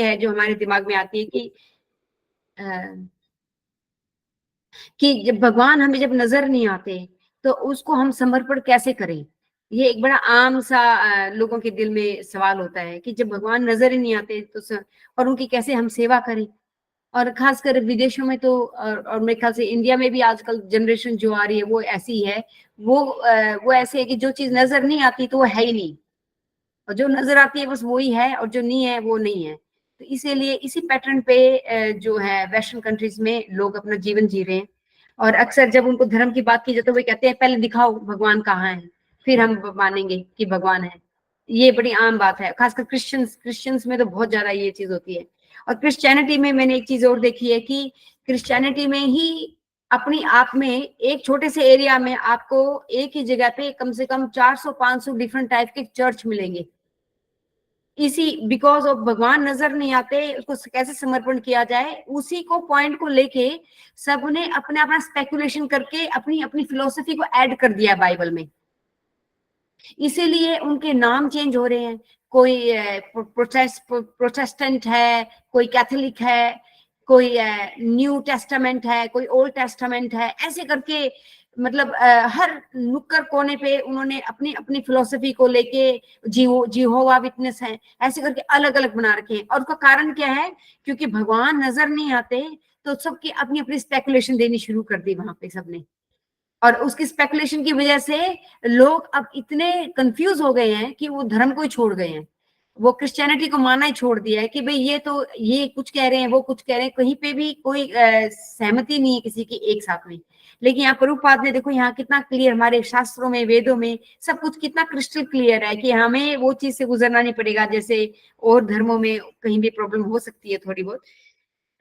है जो हमारे दिमाग में आती है कि जब भगवान हमें जब नजर नहीं आते तो उसको हम समर्पण कैसे करें। ये एक बड़ा आम सा लोगों के दिल में सवाल होता है कि जब भगवान नजर ही नहीं आते तो और उनकी कैसे हम सेवा करें। और खासकर विदेशों में तो और मेरे ख्याल से इंडिया में भी आजकल जनरेशन जो आ रही है वो ऐसी है, वो ऐसे है कि जो चीज नजर नहीं आती तो वो है ही नहीं, और जो नजर आती है बस वो ही है, और जो नहीं है वो नहीं है। तो इसीलिए इसी पैटर्न पे जो है वेस्टर्न कंट्रीज में लोग अपना जीवन जी रहे हैं। और अक्सर जब उनको धर्म की बात की जाए तो वे कहते हैं पहले दिखाओ भगवान कहाँ है, फिर हम मानेंगे कि भगवान है। ये बड़ी आम बात है, खासकर क्रिश्चियंस में तो बहुत ज्यादा ये चीज होती है। और क्रिश्चियनिटी में मैंने एक चीज और देखी है कि क्रिश्चियनिटी में ही अपनी आप में एक छोटे से एरिया में आपको एक ही जगह पे कम से कम 400-500 डिफरेंट टाइप के चर्च मिलेंगे। इसी बिकॉज ऑफ भगवान नजर नहीं आते, उसको कैसे समर्पण किया जाए उसी को पॉइंट को लेके सबने अपने अपना स्पेकुलेशन करके अपनी अपनी फिलोसफी को ऐड कर दिया बाइबल में। इसीलिए उनके नाम चेंज हो रहे हैं, कोई प्रोटेस्टेंट है, कोई कैथोलिक है, कोई न्यू टेस्टामेंट है, कोई ओल्ड टेस्टामेंट है, ऐसे करके मतलब हर नुक्कड़ कोने पे उन्होंने अपनी अपनी फिलोसफी को लेके जिहोवा विटनेस है, ऐसे करके अलग अलग बना रखे हैं। और उसका कारण क्या है, क्योंकि भगवान नजर नहीं आते तो सबकी अपनी अपनी स्पेकुलेशन देनी शुरू कर दी वहां पे सबने। और उसकी स्पेकुलेशन की वजह से लोग अब इतने कंफ्यूज हो गए हैं कि वो धर्म को ही छोड़ गए हैं, वो क्रिश्चियनिटी को मानना ही छोड़ दिया है कि भाई ये तो ये कुछ कह रहे हैं वो कुछ कह रहे हैं, कहीं पे भी कोई सहमति नहीं है किसी की एक साथ में। लेकिन यहाँ प्रभुपाद ने देखो यहाँ कितना क्लियर, हमारे शास्त्रों में वेदों में सब कुछ कितना क्रिस्टल क्लियर है कि हमें वो चीज से गुजरना नहीं पड़ेगा, जैसे और धर्मों में कहीं भी प्रॉब्लम हो सकती है थोड़ी बहुत,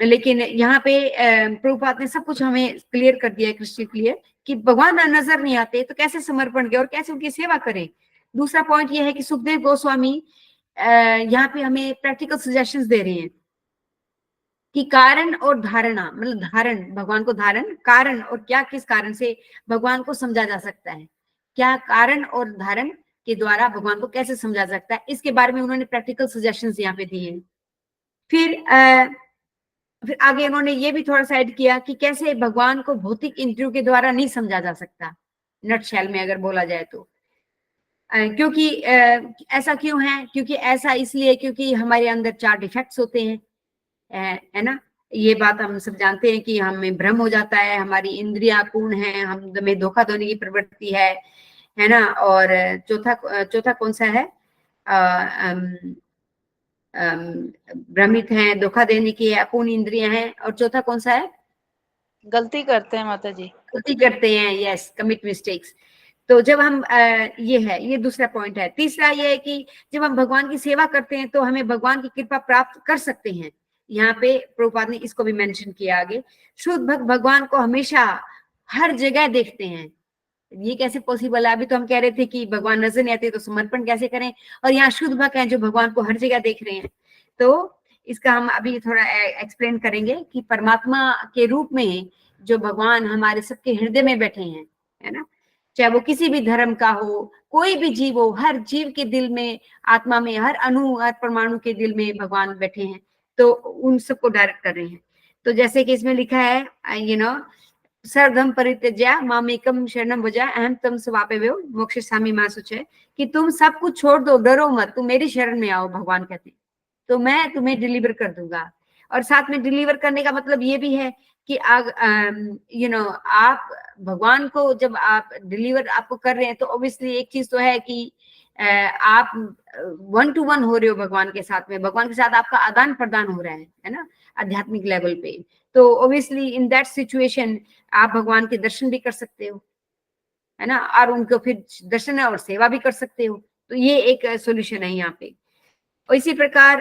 लेकिन यहाँ पे प्रभुपाद ने सब कुछ हमें क्लियर कर दिया है, क्रिस्टल क्लियर, कि भगवान नजर नहीं आते तो कैसे समर्पण करें और कैसे उनकी सेवा करें। दूसरा पॉइंट यह है कि सुखदेव गोस्वामी यहाँ पे हमें प्रैक्टिकल सजेशंस दे रहे हैं कि कारण और धारणा, मतलब धारण, भगवान को धारण, कारण और क्या किस कारण से भगवान को समझा जा सकता है, क्या कारण और धारण के द्वारा भगवान को कैसे समझा सकता है, इसके बारे में उन्होंने प्रैक्टिकल सजेशंस यहाँ पे दिए हैं। फिर आगे उन्होंने ये भी थोड़ा सा ऐड किया कि कैसे भगवान को भौतिक इंद्रियों के द्वारा नहीं समझा जा सकता, नटशेल में अगर बोला जाए तो। क्योंकि ऐसा क्यों है, क्योंकि ऐसा इसलिए क्योंकि हमारे अंदर 4 डिफेक्ट्स होते हैं, है ना। ये बात हम सब जानते हैं कि हमें भ्रम हो जाता है, हमारी इंद्रियां पूर्ण है, हमें धोखा देने की प्रवृत्ति है ना। और चौथा कौन सा है, भ्रमित हैं, धोखा देने की अपूर्ण इंद्रियां हैं, और चौथा कौन सा है, गलती करते हैं माता जी, गलती करते हैं, यस, कमिट मिस्टेक्स। तो जब हम ये दूसरा पॉइंट है। तीसरा ये है कि जब हम भगवान की सेवा करते हैं तो हमें भगवान की कृपा प्राप्त कर सकते हैं। यहाँ पे प्रभुपाद ने इसको भी मेंशन किया आगे, शुद्ध भक्त भगवान को हमेशा हर जगह देखते हैं। ये कैसे पॉसिबल है, अभी तो हम कह रहे थे कि भगवान नजर नहीं आते तो समर्पण कैसे करें, और यहाँ शुद्ध भक्त हैं जो भगवान को हर जगह देख रहे हैं। तो इसका हम अभी थोड़ा एक्सप्लेन करेंगे कि परमात्मा के रूप में जो भगवान हमारे सबके हृदय में बैठे हैं, है ना, चाहे वो किसी भी धर्म का हो, कोई भी जीव हो, हर जीव के दिल में, आत्मा में, हर अणु हर परमाणु के दिल में भगवान बैठे हैं, तो उन सबको डायरेक्ट कर रहे हैं। तो जैसे कि इसमें लिखा है सर्वधर्म परित्यज्य मामेकम शरणम व्रज अहम त्वं समापयेयो मोक्षयिष्यामि मा शुचय, कि तुम सब कुछ छोड़ दो, डरो मत, तुम मेरी शरण में आओ, भगवान कहते हैं, तो मैं तुम्हें डिलीवर कर दूंगा। और साथ में डिलीवर करने का मतलब ये भी है कि आप भगवान को जब आप डिलीवर आपको कर रहे हैं तो ऑब्वियसली एक चीज तो है कि आप 1 to 1 हो रहे हो भगवान के साथ में, भगवान के साथ आपका आदान प्रदान हो रहा है ना, आध्यात्मिक लेवल पे। तो ऑब्वियसली इन दैट सिचुएशन आप भगवान के दर्शन भी कर सकते हो, है ना, और उनको फिर दर्शन और सेवा भी कर सकते हो। तो ये एक सॉल्यूशन है यहाँ पे। और इसी प्रकार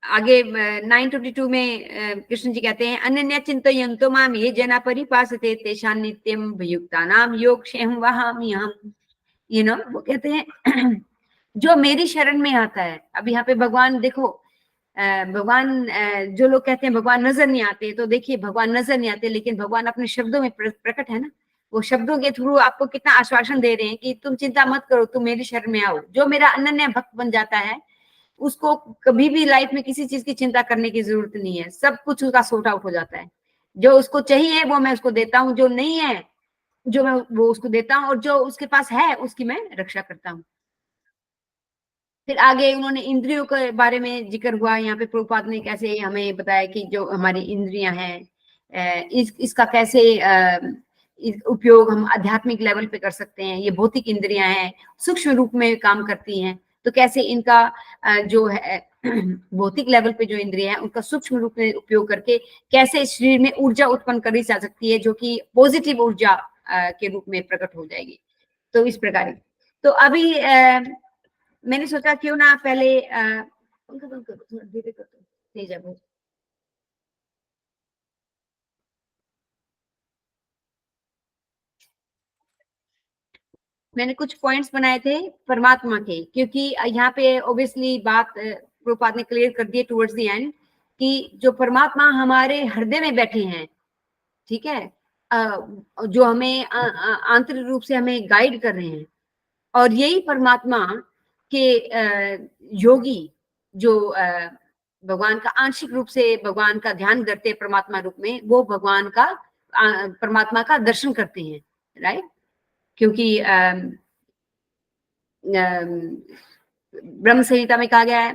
आगे 9:22 में कृष्ण जी कहते हैं अनन्या चिंतयन्तो माम ये जना परिपासते तेषां नित्यं वियुक्तानां योगक्षेमं वहाम्यहम्। वो कहते हैं जो मेरी शरण में आता है। अब यहाँ पे भगवान देखो, भगवान जो लोग कहते हैं भगवान नजर नहीं आते, तो देखिए भगवान नजर नहीं आते, लेकिन भगवान अपने शब्दों में प्रकट है ना। वो शब्दों के थ्रू आपको कितना आश्वासन दे रहे हैं कि तुम चिंता मत करो, तुम मेरी शरण में आओ। जो मेरा अनन्य भक्त बन जाता है उसको कभी भी लाइफ में किसी चीज की चिंता करने की जरूरत नहीं है, सब कुछ उसका सॉर्ट आउट हो जाता है। जो उसको चाहिए वो मैं उसको देता हूँ, जो नहीं है जो मैं वो उसको देता हूँ, और जो उसके पास है उसकी मैं रक्षा करता हूँ। फिर आगे उन्होंने इंद्रियों के बारे में जिक्र हुआ। यहाँ पे प्रभुपाद ने कैसे हमें बताया कि जो हमारी इंद्रियां हैं इसका कैसे उपयोग हम आध्यात्मिक लेवल पे कर सकते हैं। ये भौतिक इंद्रियां हैं, सूक्ष्म रूप में काम करती हैं, तो कैसे इनका जो है भौतिक लेवल पे जो इंद्रियां हैं उनका सूक्ष्म रूप में उपयोग करके कैसे शरीर में ऊर्जा उत्पन्न करी जा सकती है, जो कि पॉजिटिव ऊर्जा के रूप में प्रकट हो जाएगी। तो इस प्रकार तो अभी मैंने सोचा क्यों ना पहले पंखा बंद करो, थोड़ा धीरे कर दो, तेज है बहुत। मैंने कुछ पॉइंट्स बनाए थे परमात्मा के, क्योंकि यहाँ पे ऑब्वियसली बात प्रभुपाद ने क्लियर कर दी टुवर्ड्स द एंड कि जो परमात्मा हमारे हृदय में बैठे हैं, ठीक है, जो हमें आंतरिक रूप से हमें गाइड कर रहे हैं, और यही परमात्मा के योगी जो भगवान का आंशिक रूप से भगवान का ध्यान करते हैं परमात्मा रूप में, वो भगवान का परमात्मा का दर्शन करते हैं, राइट। क्योंकि ब्रह्म संहिता में कहा गया है,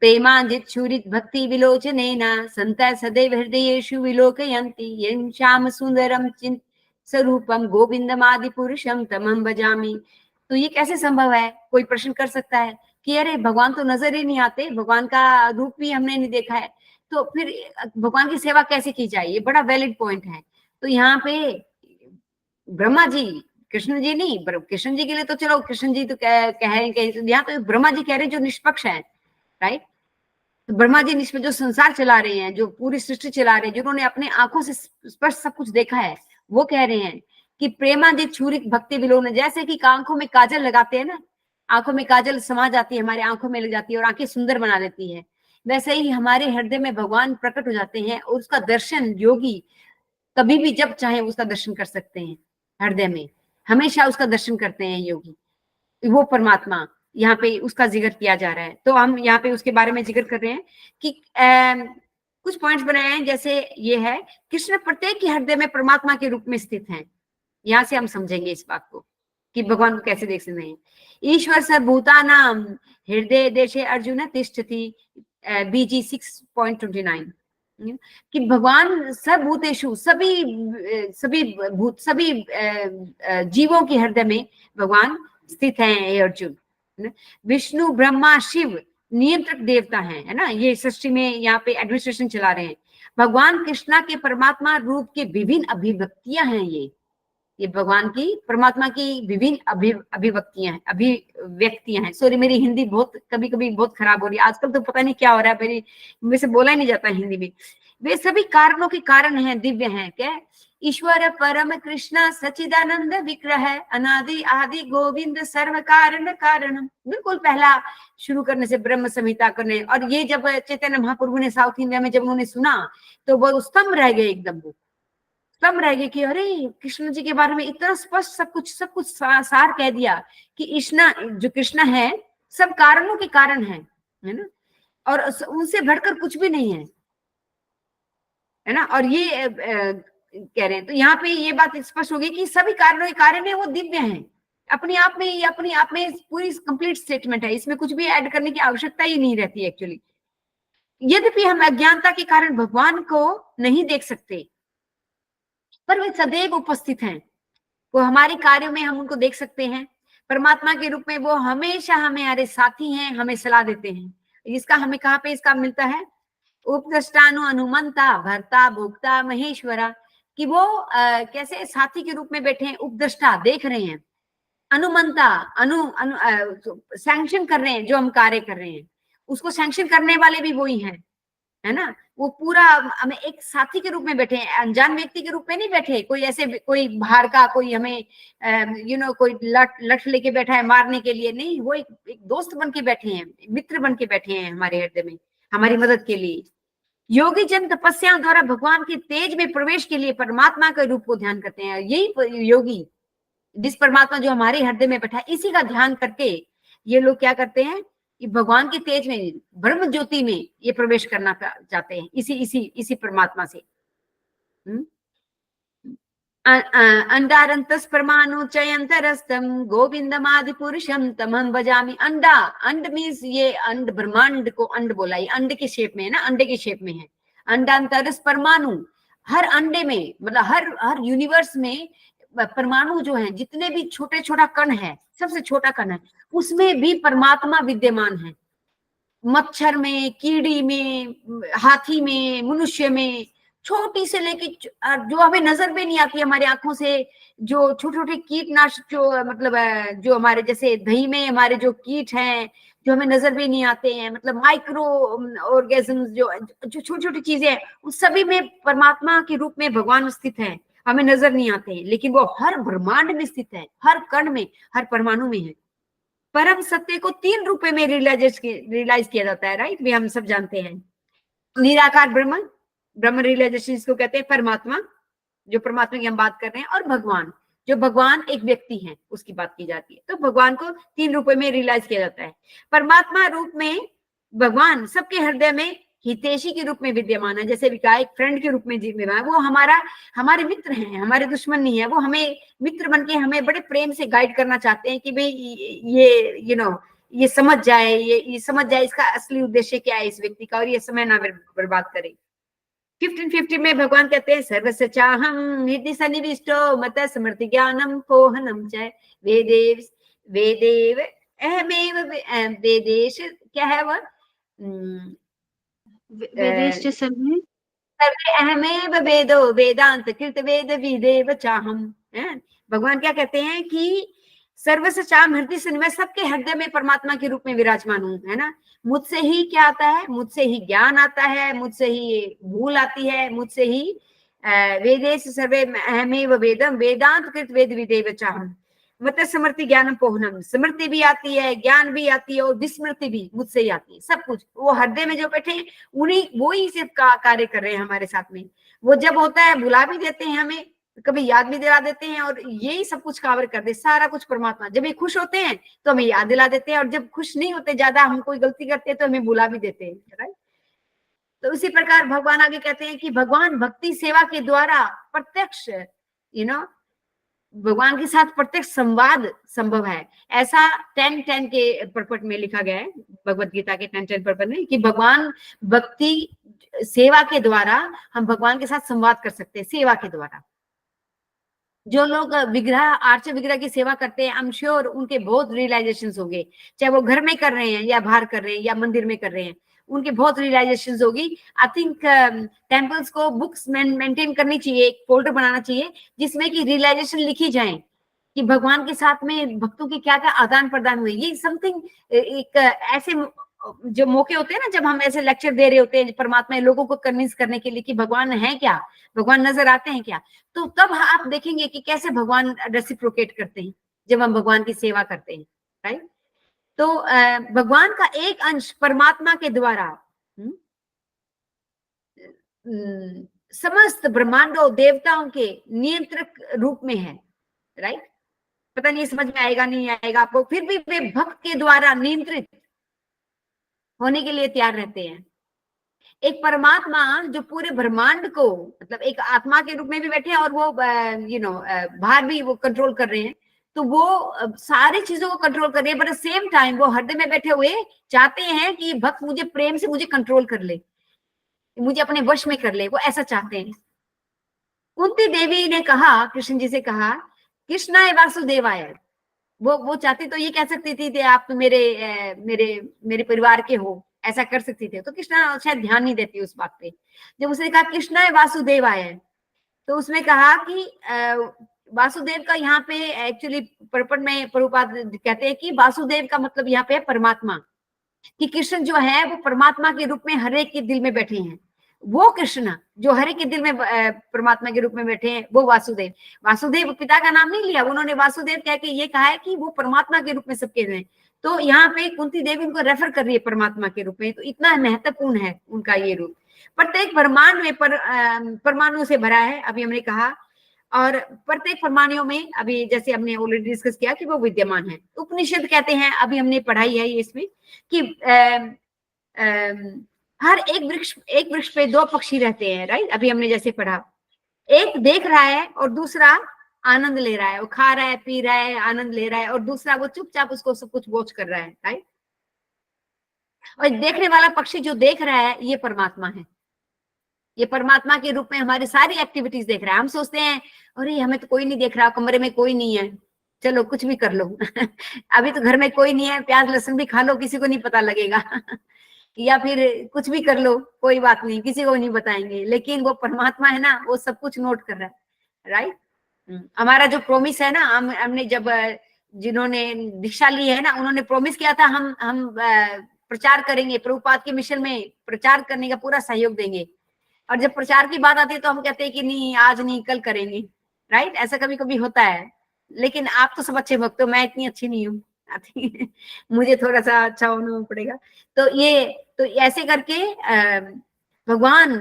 प्रेमांजित छुरित भक्ति विलोचनेना संत सदैव हृदयेषु विलोकयन्ति यं श्याम सुंदरम चिंत स्वरूपम गोविंदमादि पुरुषम तमं भजामि। तो ये कैसे संभव है? कोई प्रश्न कर सकता है कि अरे भगवान तो नजर ही नहीं आते, भगवान का रूप भी हमने नहीं देखा है, तो फिर भगवान की सेवा कैसे की जाए? ये बड़ा वैलिड पॉइंट है। तो यहाँ पे ब्रह्मा जी, कृष्ण जी नहीं, कृष्ण जी के लिए तो चलो कृष्ण जी तो कह रहे हैं, यहाँ तो ब्रह्मा जी कह रहे हैं जो निष्पक्ष है, राइट। तो ब्रह्मा जी निष्पक्ष जो संसार चला रहे हैं, जो पूरी सृष्टि चला रहे हैं, जिन्होंने अपने आंखों से स्पष्ट सब कुछ देखा है, वो कह रहे हैं कि प्रेमाजित छुरित भक्ति विलोन, जैसे कि आंखों में काजल लगाते हैं ना, आंखों में काजल समा जाती है, हमारे आंखों में लग जाती है और आंखें सुंदर बना देती है, वैसे ही हमारे हृदय में भगवान प्रकट हो जाते हैं और उसका दर्शन योगी कभी भी जब चाहे उसका दर्शन कर सकते हैं। हृदय में हमेशा उसका दर्शन करते हैं योगी, वो परमात्मा यहाँ पे उसका जिक्र किया जा रहा है। तो हम यहाँ पे उसके बारे में जिक्र कर रहे हैं कि कुछ पॉइंट्स बनाए हैं, जैसे ये है कृष्ण प्रत्येक के हृदय में परमात्मा के रूप में स्थित हैं। यहाँ से हम समझेंगे इस बात को कि भगवान को कैसे देख सकते हैं। ईश्वर सर्वभूतानां हृदय देशे अर्जुन तिष्ठति, BG 6.29, कि भगवान सर्वभूतेषु सभी भूत सभी जीवों के हृदय में भगवान स्थित हैं। हे अर्जुन, विष्णु ब्रह्मा शिव नियंत्रक देवता हैं, है ना, ये सृष्टि में यहाँ पे एडमिनिस्ट्रेशन चला रहे हैं। भगवान कृष्णा के परमात्मा रूप के विभिन्न अभिव्यक्तियां हैं। ये भगवान की परमात्मा की विभिन्न अभिव्यक्तियां हैं। सॉरी, मेरी हिंदी बहुत कभी कभी बहुत खराब हो रही है आजकल, तो पता नहीं क्या हो रहा है, मेरे से बोला ही नहीं जाता हिंदी में। वे सभी कारणों के कारण हैं, दिव्य हैं। क्या? ईश्वर परम कृष्ण सचिदानंद विग्रह अनादि आदि गोविंद सर्व कारण कारणम। बिल्कुल पहला शुरू करने से ब्रह्म संहिता करने, और ये जब चैतन्य महाप्रभु ने साउथ इंडिया में जब उन्होंने सुना तो वो स्तंभ रह गए, एकदम वो स्तंभ रह गए कि अरे कृष्ण जी के बारे में इतना स्पष्ट सब कुछ सार कह दिया कि जो कृष्ण है सब कारणों के कारण है ना, और उनसे बढ़कर कुछ भी नहीं है ना। और ये कह रहे हैं, तो यहाँ पे ये बात स्पष्ट होगी कि सभी कारणों के कारण है, वो दिव्य हैं अपने आप में। ये अपने आप में पूरी कंप्लीट स्टेटमेंट है, इसमें कुछ भी ऐड करने की आवश्यकता ही नहीं रहती एक्चुअली। यद्यपि हम अज्ञानता के कारण भगवान को नहीं देख सकते, पर वे सदैव उपस्थित हैं। वो हमारे कार्यों में हम उनको देख सकते हैं। परमात्मा के रूप में वो हमेशा हमारे साथी हैं, हमें सलाह देते हैं। इसका हमें कहाँ पे इसका मिलता है? उपद्रष्टानु अनुमंता भर्ता भोक्ता महेश्वरा, कि वो कैसे साथी के रूप में बैठे हैं, उपद्रष्टा देख रहे हैं, अनुमंता सैंक्शन कर रहे हैं, जो हम कार्य कर रहे हैं उसको सैंक्शन करने वाले भी वही हैं, है ना। वो पूरा हमें एक साथी के रूप में बैठे हैं, अनजान व्यक्ति के रूप में नहीं बैठे, कोई ऐसे कोई बाहर का कोई हमें कोई लठ लेके बैठा है मारने के लिए, नहीं, वो एक दोस्त बन के बैठे हैं, मित्र बन के बैठे हैं हमारे हृदय में, हमारी मदद के लिए। योगी जन तपस्या द्वारा भगवान के तेज में प्रवेश के लिए परमात्मा के रूप को ध्यान करते हैं। यही योगी, जिस परमात्मा जो हमारे हृदय में बैठा है, इसी का ध्यान करके ये लोग क्या करते हैं कि भगवान के तेज में, ब्रह्म ज्योति में ये प्रवेश करना चाहते हैं, इसी परमात्मा से। अंडारंतस परमाणु चयंतरस्तम गोविंदमादि पुरुषम तमहं भजामि। अंडा, अंड मीन्स ये अंड, ब्रह्मांड को अंड बोला, ये अंड के शेप में है ना, अंडे के शेप में है। अंडांतरस परमाणु, हर अंडे में, मतलब हर यूनिवर्स में परमाणु जो है, जितने भी छोटे छोटा कण है, सबसे छोटा कण है, उसमें भी परमात्मा विद्यमान है। मच्छर में, कीड़ी में, हाथी में, मनुष्य में, छोटी से लेके जो हमें नजर भी नहीं आती हमारी आंखों से, जो छोटे छोटे कीटनाशक, जो मतलब जो हमारे जैसे दही में हमारे जो कीट हैं, जो हमें नजर भी नहीं आते हैं, मतलब माइक्रो ऑर्गेनिज्म, जो छोटी छोटी चीजें हैं, उस सभी में परमात्मा के रूप में भगवान स्थित है, हमें नजर नहीं आते हैं, लेकिन वो हर ब्रह्मांड में स्थित है, हर कण में, हर परमाणु में है। परम सत्य को 3 रूपे में रियलाइज किया जाता है, राइट, भी हम सब जानते हैं। निराकार ब्रह्म, ब्रह्म रियलाइजेशन इसको कहते हैं, परमात्मा, जो परमात्मा की हम बात कर रहे हैं, और भगवान, जो भगवान एक व्यक्ति है, उसकी बात की जाती है। तो भगवान को 3 रूपों में रियलाइज किया जाता है। परमात्मा रूप में भगवान सबके हृदय में हितैषी के रूप में विद्यमान है, जैसे विकायक फ्रेंड के रूप में विद्यमान है। वो हमारे मित्र हैं, हमारे दुश्मन नहीं है। वो हमें मित्र बन के हमें बड़े प्रेम से गाइड करना चाहते हैं कि भाई ये ये समझ जाए, ये समझ जाए इसका असली उद्देश्य क्या है इस व्यक्ति का, और ये समय ना बर्बाद करे। 1550 में भगवान कहते हैं, सर्वस्य चाहम हृदि सन्निविष्टो मत स्मृति ज्ञानम पोहनम च वेदेव अहमेव वेदेश, क्या है वह, वेदेश्च सर्वे अहमेव वेदो वेदांत कृत वेद विदेव चाहम। भगवान क्या कहते हैं कि सर्वस्य चाहम हृदय सन्निविष्टो, मैं सबके हृदय में परमात्मा के रूप में विराजमान हूँ, है ना। मुझसे ही क्या आता है, मुझसे ही ज्ञान आता है, मुझसे ही भूल आती है, मुझसे ही वेदेश सर्वे अहमेव वेदम वेदांत कृत वेद विदेव चाहम मतलब स्मृति ज्ञानम पोहनम, स्मृति भी आती है, ज्ञान भी आती है, और विस्मृति भी मुझसे ही आती है। सब कुछ वो हृदय में जो बैठे हैं, उन्हीं वो ही सिर्फ कार्य कर रहे हैं हमारे साथ में। वो जब होता है बुला भी देते हैं हमें, कभी याद भी दिला देते हैं, और यही सब कुछ कवर कर दे, सारा कुछ परमात्मा। जब ये खुश होते हैं तो हमें याद दिला देते हैं, और जब खुश नहीं होते, ज्यादा हम कोई गलती करते हैं तो हमें बुला भी देते हैं, राइट। तो उसी प्रकार भगवान आगे कहते हैं कि भगवान भक्ति सेवा के द्वारा प्रत्यक्ष भगवान के साथ प्रत्यक्ष संवाद संभव है। ऐसा 10:10 के पर्पट में लिखा गया है, भगवत गीता के 10:10 पर्पट में, कि भगवान भक्ति सेवा के द्वारा हम भगवान के साथ संवाद कर सकते हैं, सेवा के द्वारा। जो लोग विग्रह, आर्च विग्रह की सेवा करते हैं, आई एम श्योर उनके बहुत रियलाइजेशंस होंगे, चाहे वो घर में कर रहे हैं या बाहर कर रहे हैं या मंदिर में कर रहे हैं, उनके बहुत रियलाइजेशंस होगी। आई थिंक टेम्पल्स को बुक्स मेंटेन करनी चाहिए, एक फोल्डर बनाना चाहिए जिसमें कि रियलाइजेशन लिखी जाए कि भगवान के साथ में भक्तों के क्या क्या आदान प्रदान हुए। ये समथिंग, एक ऐसे जो मौके होते हैं ना, जब हम ऐसे लेक्चर दे रहे होते हैं परमात्मा लोगों को कन्विंस करने के लिए कि भगवान है क्या, भगवान नजर आते हैं क्या, तो तब आप देखेंगे कि कैसे भगवान रेसिप्रोकेट करते हैं जब हम भगवान की सेवा करते हैं, राइट। तो भगवान का एक अंश परमात्मा के द्वारा समस्त ब्रह्मांडों देवताओं के नियंत्रक रूप में है, राइट। पता नहीं समझ में आएगा नहीं आएगा आपको, फिर भी वे भक्त के द्वारा नियंत्रित होने के लिए तैयार रहते हैं। एक परमात्मा जो पूरे ब्रह्मांड को, मतलब एक आत्मा के रूप में भी बैठे हैं, और वो बाहर भी वो कंट्रोल कर रहे हैं, तो वो सारी चीजों को कंट्रोल कर रहे हैं, बट सेम टाइम वो हृदय में बैठे हुए चाहते हैं कि भक्त मुझे प्रेम से मुझे कंट्रोल कर ले, मुझे अपने वश में कर ले, वो ऐसा चाहते हैं। कुंती देवी ने कहा, कृष्ण जी से कहा, कृष्णाय वासुदेवाय। वो चाहती तो ये कह सकती थी आप तो मेरे परिवार के हो, ऐसा कर सकती थे, तो कृष्णा शायद ध्यान नहीं देती उस बात पे। जब उसने कहा कृष्णाय वासुदेवाय, तो उसने कहा कि वासुदेव का यहाँ पे एक्चुअली पर्पट में प्रभुपाद कहते हैं कि वासुदेव का मतलब यहाँ पे है परमात्मा, कि कृष्ण जो है वो परमात्मा के रूप में हर एक के दिल में बैठे हैं। वो कृष्ण जो हर एक के दिल में परमात्मा के रूप में बैठे हैं, वो वासुदेव। वासुदेव पिता का नाम नहीं लिया उन्होंने, वासुदेव कह के ये कहा है कि वो परमात्मा के रूप में सबके हैं। तो यहाँ पे कुंती देवी उनको रेफर कर रही है परमात्मा के रूप में, तो इतना महत्वपूर्ण है उनका ये रूप। प्रत्येक ब्रह्मांड में परमाणु से भरा है, अभी हमने कहा, और प्रत्येक परमाणुओं में अभी जैसे हमने ऑलरेडी डिस्कस किया कि वो विद्यमान है। उपनिषद कहते हैं, अभी हमने पढ़ाई है ये इसमें, कि हर एक वृक्ष पे दो पक्षी रहते हैं, राइट। अभी हमने जैसे पढ़ा, एक देख रहा है और दूसरा आनंद ले रहा है, वो खा रहा है, पी रहा है, आनंद ले रहा है, और दूसरा वो चुपचाप उसको सब कुछ वॉच कर रहा है, राइट। और देखने वाला पक्षी जो देख रहा है ये परमात्मा है, ये परमात्मा के रूप में हमारी सारी एक्टिविटीज देख रहा है। हम सोचते हैं अरे हमें तो कोई नहीं देख रहा, कमरे में कोई नहीं है, चलो कुछ भी कर लो अभी तो घर में कोई नहीं है, प्याज लहसुन भी खा लो, किसी को नहीं पता लगेगा या फिर कुछ भी कर लो, कोई बात नहीं, किसी को नहीं बताएंगे। लेकिन वो परमात्मा है ना, वो सब कुछ नोट कर रहा है, राइट। हमारा जो प्रोमिस है ना, हमने जब जिन्होंने दीक्षा ली है ना, उन्होंने प्रोमिस किया था हम प्रचार करेंगे, प्रभुपाद के मिशन में प्रचार करने का पूरा सहयोग देंगे। और जब प्रचार की बात आती है तो हम कहते हैं कि नहीं, आज नहीं, कल करेंगे, राइट। ऐसा कभी कभी होता है। लेकिन आप तो सब अच्छे भक्त हो, मैं इतनी अच्छी नहीं हूँ मुझे थोड़ा सा अच्छा होना पड़ेगा। तो ऐसे करके भगवान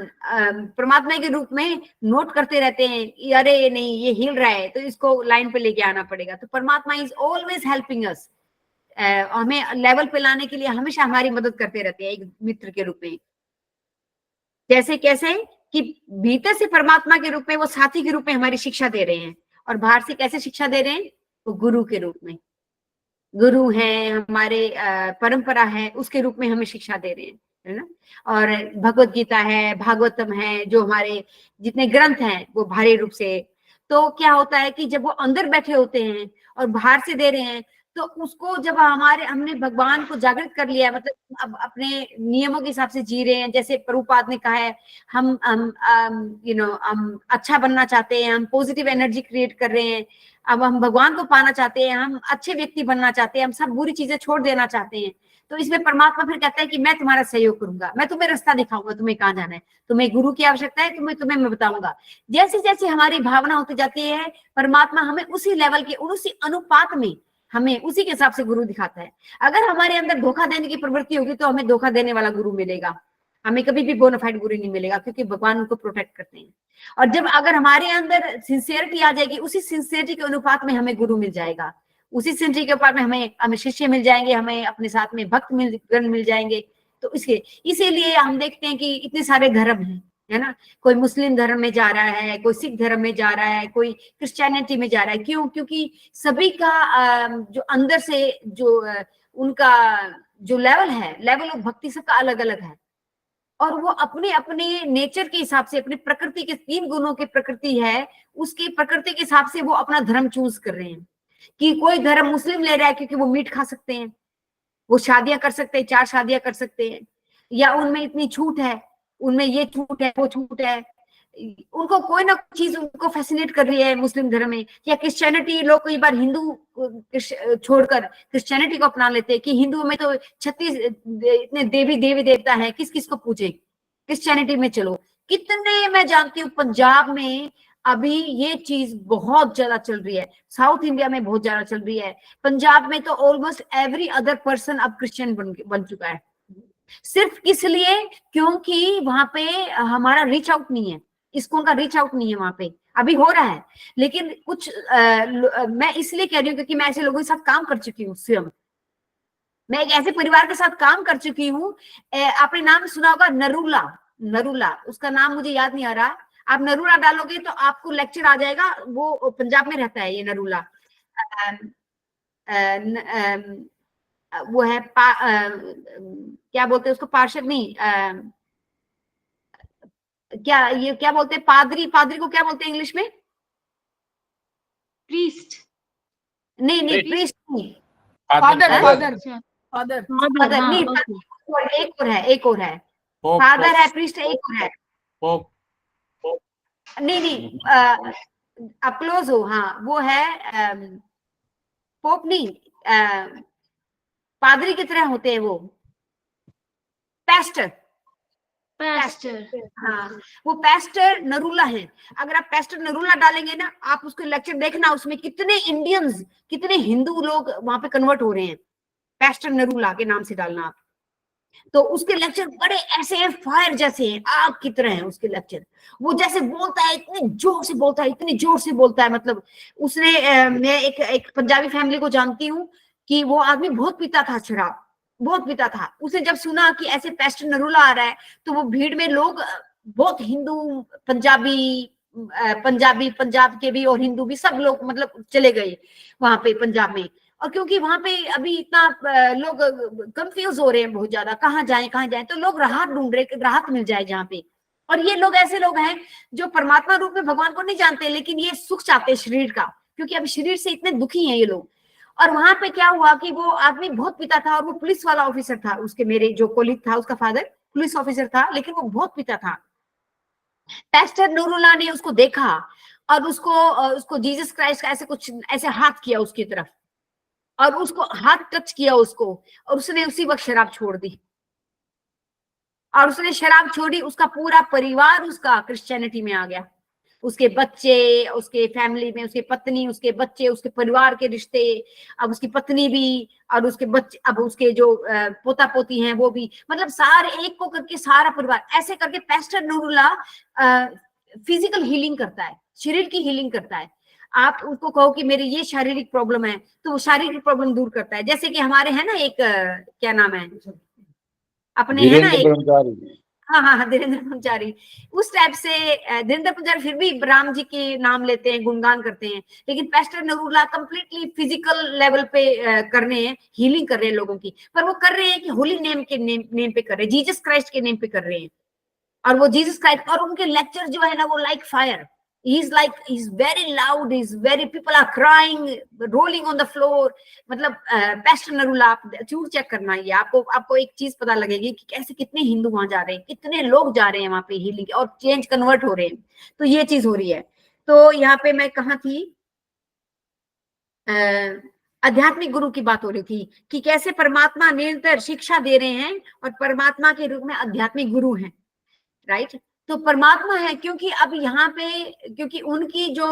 परमात्मा के रूप में नोट करते रहते हैं कि अरे नहीं, ये हिल रहा है तो इसको लाइन पे लेके आना पड़ेगा। तो परमात्मा इज ऑलवेज हेल्पिंग अस, हमें लेवल पे लाने के लिए हमेशा हमारी मदद करते रहते हैं, एक मित्र के रूप में। जैसे कैसे कि भीतर से परमात्मा के रूप में वो साथी के रूप में हमारी शिक्षा दे रहे हैं, और बाहर से कैसे शिक्षा दे रहे हैं, वो गुरु के रूप में, गुरु है हमारे, परंपरा है, उसके रूप में हमें शिक्षा दे रहे हैं, है ना। और भगवत गीता है, भागवतम है, जो हमारे जितने ग्रंथ हैं वो भारी रूप से। तो क्या होता है कि जब वो अंदर बैठे होते हैं और बाहर से दे रहे हैं, तो उसको जब हमने भगवान को जागृत कर लिया, मतलब अब अपने नियमों के हिसाब से जी रहे हैं। जैसे प्रभुपाद ने कहा है, हम हम अच्छा बनना चाहते हैं, हम पॉजिटिव एनर्जी क्रिएट कर रहे हैं, अब हम भगवान को पाना चाहते हैं, हम अच्छे व्यक्ति बनना चाहते हैं, हम सब बुरी चीजें छोड़ देना चाहते हैं। तो इसमें परमात्मा फिर कहता है कि मैं तुम्हारा सहयोग करूंगा, मैं तुम्हें रास्ता दिखाऊंगा, तुम्हें कहाँ जाना है, तुम्हें गुरु की आवश्यकता है, तुम्हें मैं बताऊंगा। जैसे जैसे हमारी भावना होती जाती है, परमात्मा हमें उसी लेवल के, उसी अनुपात में हमें उसी के हिसाब से गुरु दिखाता है। अगर हमारे अंदर धोखा देने की प्रवृत्ति होगी तो हमें धोखा देने वाला गुरु मिलेगा, हमें कभी भी बोनाफाइड गुरु नहीं मिलेगा, क्योंकि भगवान उनको प्रोटेक्ट करते हैं। और जब अगर हमारे अंदर सिंसियरिटी आ जाएगी, उसी सिंसियरिटी के अनुपात में हमें गुरु मिल जाएगा, उसी सिंसियरिटी के अनुपात में हमें शिष्य मिल जाएंगे, हमें अपने साथ में भक्त मिल जाएंगे। तो इसीलिए हम देखते हैं कि इतने सारे धर्म हैं, है ना। कोई मुस्लिम धर्म में जा रहा है, कोई सिख धर्म में जा रहा है, कोई क्रिश्चियनिटी में जा रहा है। क्यों? क्योंकि सभी का जो अंदर से जो उनका जो लेवल ऑफ भक्ति सबका अलग अलग है, और वो अपने अपने नेचर के हिसाब से, अपनी प्रकृति के 3 गुणों की प्रकृति है, उसकी प्रकृति के हिसाब से वो अपना धर्म चूज कर रहे हैं। कि कोई धर्म मुस्लिम ले रहा है क्योंकि वो मीट खा सकते हैं, वो शादियां कर सकते हैं, 4 शादियां कर सकते हैं, या उनमें इतनी छूट है, उनमें ये छूट है, वो छूट है, उनको कोई ना कोई चीज उनको फैसिनेट कर रही है मुस्लिम धर्म में। या क्रिश्चियनिटी, लोग कई बार हिंदू छोड़कर क्रिश्चियनिटी को अपना लेते हैं कि हिंदू में तो 36 इतने देवी देवता है, किस किस को पूजे, क्रिश्चियनिटी में चलो। कितने मैं जानती हूँ पंजाब में अभी ये चीज बहुत ज्यादा चल रही है, साउथ इंडिया में बहुत ज्यादा चल रही है, पंजाब में तो ऑलमोस्ट एवरी अदर पर्सन अब क्रिश्चियन बन चुका है। सिर्फ इसलिए क्योंकि वहां पे हमारा रीच आउट नहीं है, इसको उनका रीच आउट नहीं है वहां पे, अभी हो रहा है। लेकिन कुछ मैं इसलिए कह रही हूँ क्योंकि मैं ऐसे लोगों के साथ काम कर चुकी हूँ स्वयं, मैं एक ऐसे परिवार के साथ काम कर चुकी हूँ। आपने नाम सुना होगा नरूला, उसका नाम मुझे याद नहीं आ रहा, आप नरूला डालोगे तो आपको लेक्चर आ जाएगा, वो पंजाब में रहता है ये नरूला। वो है क्या बोलते हैं उसको, पार्षद नहीं, क्या बोलते हैं, पादरी को क्या बोलते हैं इंग्लिश में? प्रीस्ट। नहीं प्रीस्ट नहीं, फादर नहीं, एक और है फादर है, प्रीस्ट एक और है, नहीं अप्लोज हो, हाँ वो है पोप नहीं, पादरी की तरह होते हैं वो, पैस्टर। हाँ, वो पैस्टर नरूला है। अगर आप पैस्टर नरूला डालेंगे ना, आप उसके लेक्चर देखना, उसमें कितने इंडियंस, कितने हिंदू लोग वहां पे कन्वर्ट हो रहे हैं, पैस्टर नरूला के नाम से डालना आप। तो उसके लेक्चर बड़े ऐसे हैं, फायर जैसे हैं, आग की तरह हैं उसके लेक्चर। वो जैसे बोलता है इतने जोर से बोलता है, इतनी जोर से बोलता है, मतलब उसने मैं एक पंजाबी फैमिली को जानती हूँ कि वो आदमी बहुत पीता था शराब, बहुत पीता था। उसने जब सुना कि ऐसे पेस्टर नरूला आ रहा है तो वो भीड़ में लोग बहुत हिंदू पंजाबी पंजाब के भी और हिंदू भी सब लोग मतलब चले गए वहां पे पंजाब में। और क्योंकि वहां पे अभी इतना लोग कंफ्यूज हो रहे हैं बहुत ज्यादा, कहाँ जाएं, तो लोग राहत ढूंढ रहे, राहत मिल जाए जहाँ पे। और ये लोग ऐसे लोग हैं जो परमात्मा रूप में भगवान को नहीं जानते, लेकिन ये सुख चाहते हैं शरीर का, क्योंकि अभी शरीर से इतने दुखी हैं ये लोग। और वहां पे क्या हुआ कि वो आदमी बहुत पीता था, और वो पुलिस वाला ऑफिसर था, उसके मेरे जो कोलीग था उसका फादर पुलिस ऑफिसर था, लेकिन वो बहुत पीता था। पेस्टर नूरुल्लाह ने उसको देखा और उसको जीसस क्राइस्ट का ऐसे कुछ ऐसे हाथ किया उसकी तरफ, और उसको हाथ टच किया उसको, और उसने उसी वक्त शराब छोड़ दी। और उसने शराब छोड़ी, उसका पूरा परिवार उसका क्रिश्चियनिटी में आ गया, उसके बच्चे, उसके फैमिली में उसकी पत्नी, उसके बच्चे, उसके परिवार के रिश्ते, अब उसकी पत्नी भी, और उसके बच्चे, अब उसके जो पोता पोती हैं वो भी, मतलब सारे एक को करके सारा परिवार, ऐसे करके पेस्टर नूरुल्लाह फिजिकल हीलिंग करता है, शरीर की हीलिंग करता है। आप उसको कहो कि मेरी ये शारीरिक प्रॉब्लम है, तो वो शारीरिक प्रॉब्लम दूर करता है। जैसे कि हमारे है ना एक क्या नाम है अपने, है ना एक, हाँ हाँ हाँ, धीरेन्द्र पुजारी, उस टाइप से धीरेन्द्र पुजारी फिर भी राम जी के नाम लेते हैं, गुणगान करते हैं, लेकिन Pasteur Narula completely physical level पे करने हैं, हीलिंग कर रहे हैं लोगों की, पर वो कर रहे हैं कि होली नेम के नेम पे कर रहे हैं, जीसस क्राइस्ट के नेम पे कर रहे हैं। और वो जीसस क्राइस्ट, और उनके लेक्चर जो है ना वो like fire, he's very loud, he's very, people are crying, rolling on the floor। मतलब पेस्टर नरूला आप जरूर चेक करना, ये आपको एक चीज पता लगेगी कि कैसे कितने हिंदू वहां जा रहे हैं, कितने लोग जा रहे हैं वहां पे हीलिंग और चेंज कन्वर्ट हो रहे हैं। तो ये चीज हो रही है। तो यहाँ पे मैं कहाँ थी, आध्यात्मिक गुरु की बात हो रही थी कि कैसे परमात्मा निरंतर शिक्षा दे रहे हैं, और परमात्मा के रूप में आध्यात्मिक गुरु हैं, राइट। तो परमात्मा है, क्योंकि अब यहाँ पे, क्योंकि उनकी जो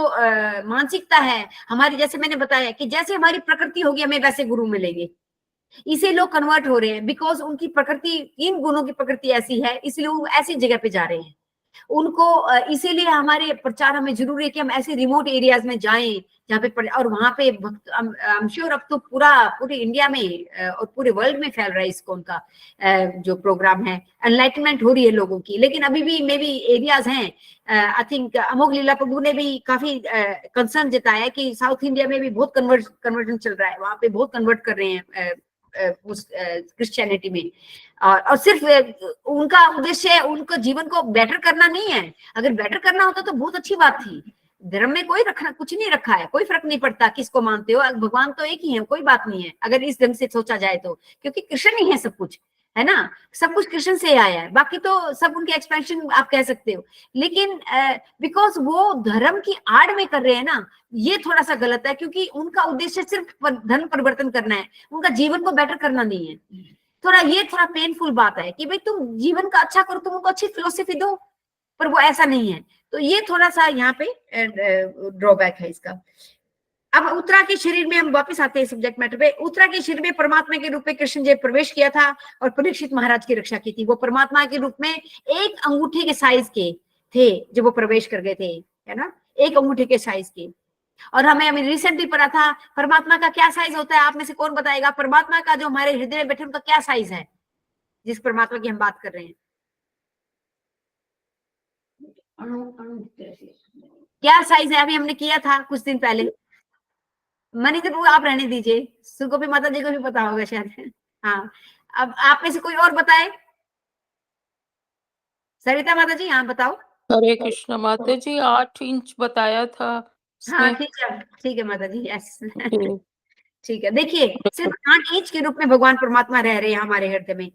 मानसिकता है हमारी, जैसे मैंने बताया कि जैसे हमारी प्रकृति होगी हमें वैसे गुरु मिलेंगे, इसे लोग कन्वर्ट हो रहे हैं, बिकॉज उनकी प्रकृति, इन गुणों की प्रकृति ऐसी है, इसलिए वो ऐसी जगह पे जा रहे हैं उनको। इसीलिए हमारे प्रचार हमें जरूरी है कि हम ऐसे रिमोट एरियाज में जाएं जहाँ पे, और वहां पे भक्त, आई एम श्योर अब तो पूरे इंडिया में और पूरे वर्ल्ड में फैल रहा है इसको, उनका जो प्रोग्राम है, एनलाइटमेंट हो रही है लोगों की। लेकिन अभी भी मे बी एरियाज हैं, आई थिंक अमोघ लीला प्रभु ने भी काफी कंसर्न जताया कि साउथ इंडिया में भी बहुत कन्वर्जन चल रहा है, वहां पे बहुत कन्वर्ट कर रहे हैं उस क्रिश्चियनिटी में। और सिर्फ उनका उद्देश्य उनको जीवन को बेटर करना नहीं है, अगर बेटर करना होता तो बहुत अच्छी बात थी। धर्म में कोई रखना कुछ नहीं रखा है, कोई फर्क नहीं पड़ता किसको मानते हो, भगवान तो एक ही है, कोई बात नहीं है अगर इस ढंग से सोचा जाए तो, क्योंकि कृष्ण ही है सब कुछ, है ना, सब कुछ कृष्ण से आया है, बाकी तो सब उनके एक्सपेंशन आप कह सकते हो। लेकिन बिकॉज वो धर्म की आड़ में कर रहे हैं ना, ये थोड़ा सा गलत है, क्योंकि उनका उद्देश्य सिर्फ धर्म परिवर्तन करना है, उनका जीवन को बेटर करना नहीं है। थोड़ा पेनफुल बात है कि भाई तुम जीवन का अच्छा करो, तुम उनको अच्छी फिलोसफी दो, पर वो ऐसा नहीं है। तो ये थोड़ा सा यहाँ पे ड्रॉबैक है इसका। अब उत्तरा के शरीर में हम वापस आते हैं सब्जेक्ट मैटर पे। उत्तरा के शरीर में परमात्मा के रूप में कृष्ण जी प्रवेश किया था और परीक्षित महाराज की रक्षा की थी। वो परमात्मा के रूप में एक अंगूठे के साइज के थे जब वो प्रवेश कर गए थे, है ना, एक अंगूठे के साइज के। और हमें रिसेंटली पढ़ा था परमात्मा का क्या साइज होता है, आप में से कौन बताएगा परमात्मा का जो हमारे हृदय में बैठे उनका क्या साइज है, जिस परमात्मा की हम बात कर रहे हैं, क्या साइज है? अभी हमने किया था कुछ दिन पहले। मनीष बाबू आप रहने दीजिए, सुगोपी माता जी को भी पता होगा शायद। हाँ, अब आप में से कोई और बताए। सरिता माता जी, हाँ बताओ। हरे कृष्ण माता जी, 8 इंच बताया था हाँ उसमें। ठीक है माता जी, यस जी। ठीक है। देखिए सिर्फ 8 इंच के रूप में भगवान परमात्मा रह रहे हैं हमारे हृदय में।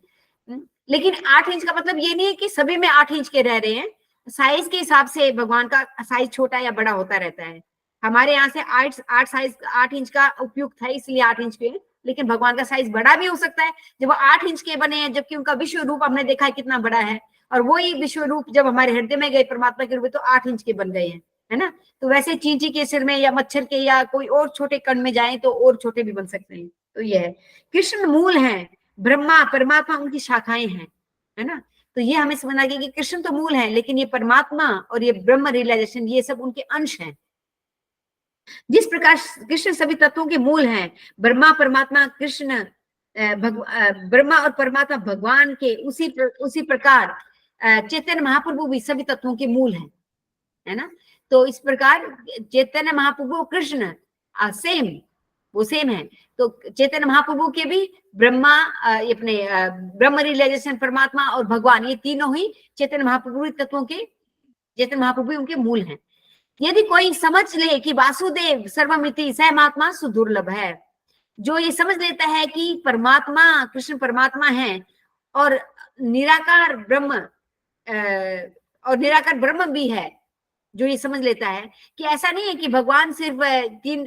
लेकिन 8 इंच का मतलब ये नहीं है कि सभी में 8 इंच के रह रहे हैं, साइज के हिसाब से भगवान का साइज छोटा या बड़ा होता रहता है। हमारे यहाँ से 8 इंच का उपयुक्त है, इसलिए 8 इंच के, लेकिन भगवान का साइज बड़ा भी हो सकता है जब वो 8 इंच के बने हैं, जबकि उनका विश्व रूप हमने देखा है कितना बड़ा है, और वही विश्व रूप जब हमारे हृदय में गए परमात्मा के रूप में तो 8 इंच के बन गए हैं, है ना। तो वैसे चींटी के सिर में या मच्छर के या कोई और छोटे कण में जाए तो और छोटे भी बन सकते हैं। तो ये है, कृष्ण मूल है, ब्रह्मा परमात्मा उनकी शाखाएं हैं, है ना। तो ये हमें समझना चाहिए कि कृष्ण तो मूल है, लेकिन ये परमात्मा और ये ब्रह्म रियलाइजेशन ये सब उनके अंश हैं। जिस प्रकार कृष्ण सभी तत्वों के मूल हैं, ब्रह्मा परमात्मा कृष्ण ब्रह्मा और परमात्मा भगवान के उसी प्रकार चैतन्य महाप्रभु भी सभी तत्वों के मूल हैं, है ना। तो इस प्रकार चैतन्य महाप्रभु कृष्ण सेम, वो सेम है। तो चैतन्य महाप्रभु के भी ब्रह्मा अपने ब्रह्म रियलाइजेशन परमात्मा और भगवान, ये तीनों ही चैतन्य महाप्रभु तत्वों के, चैतन्य महाप्रभु उनके मूल हैं। यदि कोई समझ ले कि वासुदेव सर्वमिति सहमात्मा सुदुर्लभ है, जो ये समझ लेता है कि परमात्मा कृष्ण परमात्मा है और निराकार ब्रह्म और निराकार ब्रह्म भी है, जो ये समझ लेता है कि ऐसा नहीं है कि भगवान सिर्फ तीन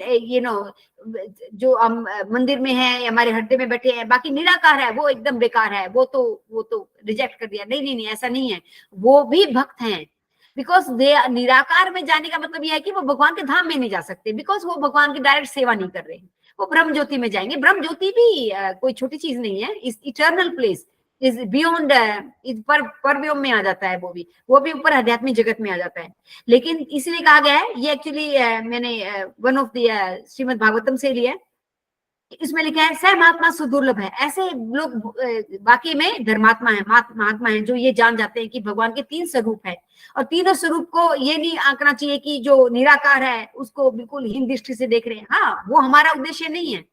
जो हम मंदिर में है, हमारे हृदय में बैठे हैं, बाकी निराकार है, वो एकदम बेकार है, वो तो रिजेक्ट कर दिया। नहीं, ऐसा नहीं है, वो भी भक्त हैं। बिकॉज दे निराकार में जाने का मतलब यह है कि वो भगवान के धाम में नहीं जा सकते, बिकॉज वो भगवान की डायरेक्ट सेवा नहीं कर रहे हैं, वो ब्रह्म ज्योति में जाएंगे। ब्रह्म ज्योति भी कोई छोटी चीज नहीं है, इस इटर्नल प्लेस इज बियॉन्ड, पर व्योम में आ जाता है, वो भी ऊपर आध्यात्मिक जगत में आ जाता है। लेकिन इसलिए कहा गया है, ये एक्चुअली मैंने one of the Shrimad Bhagavatam से लिया है, इसमें लिखा है सहमात्मा सुदुर्लभ है। ऐसे लोग बाकी में धर्मात्मा है, महात्मा है, जो ये जान जाते हैं कि भगवान के तीन स्वरूप है, और तीनों स्वरूप को ये नहीं आंकना चाहिए कि जो निराकार है उसको बिल्कुल हीन दृष्टि से देख रहे हैं। हाँ, वो हमारा उद्देश्य नहीं है,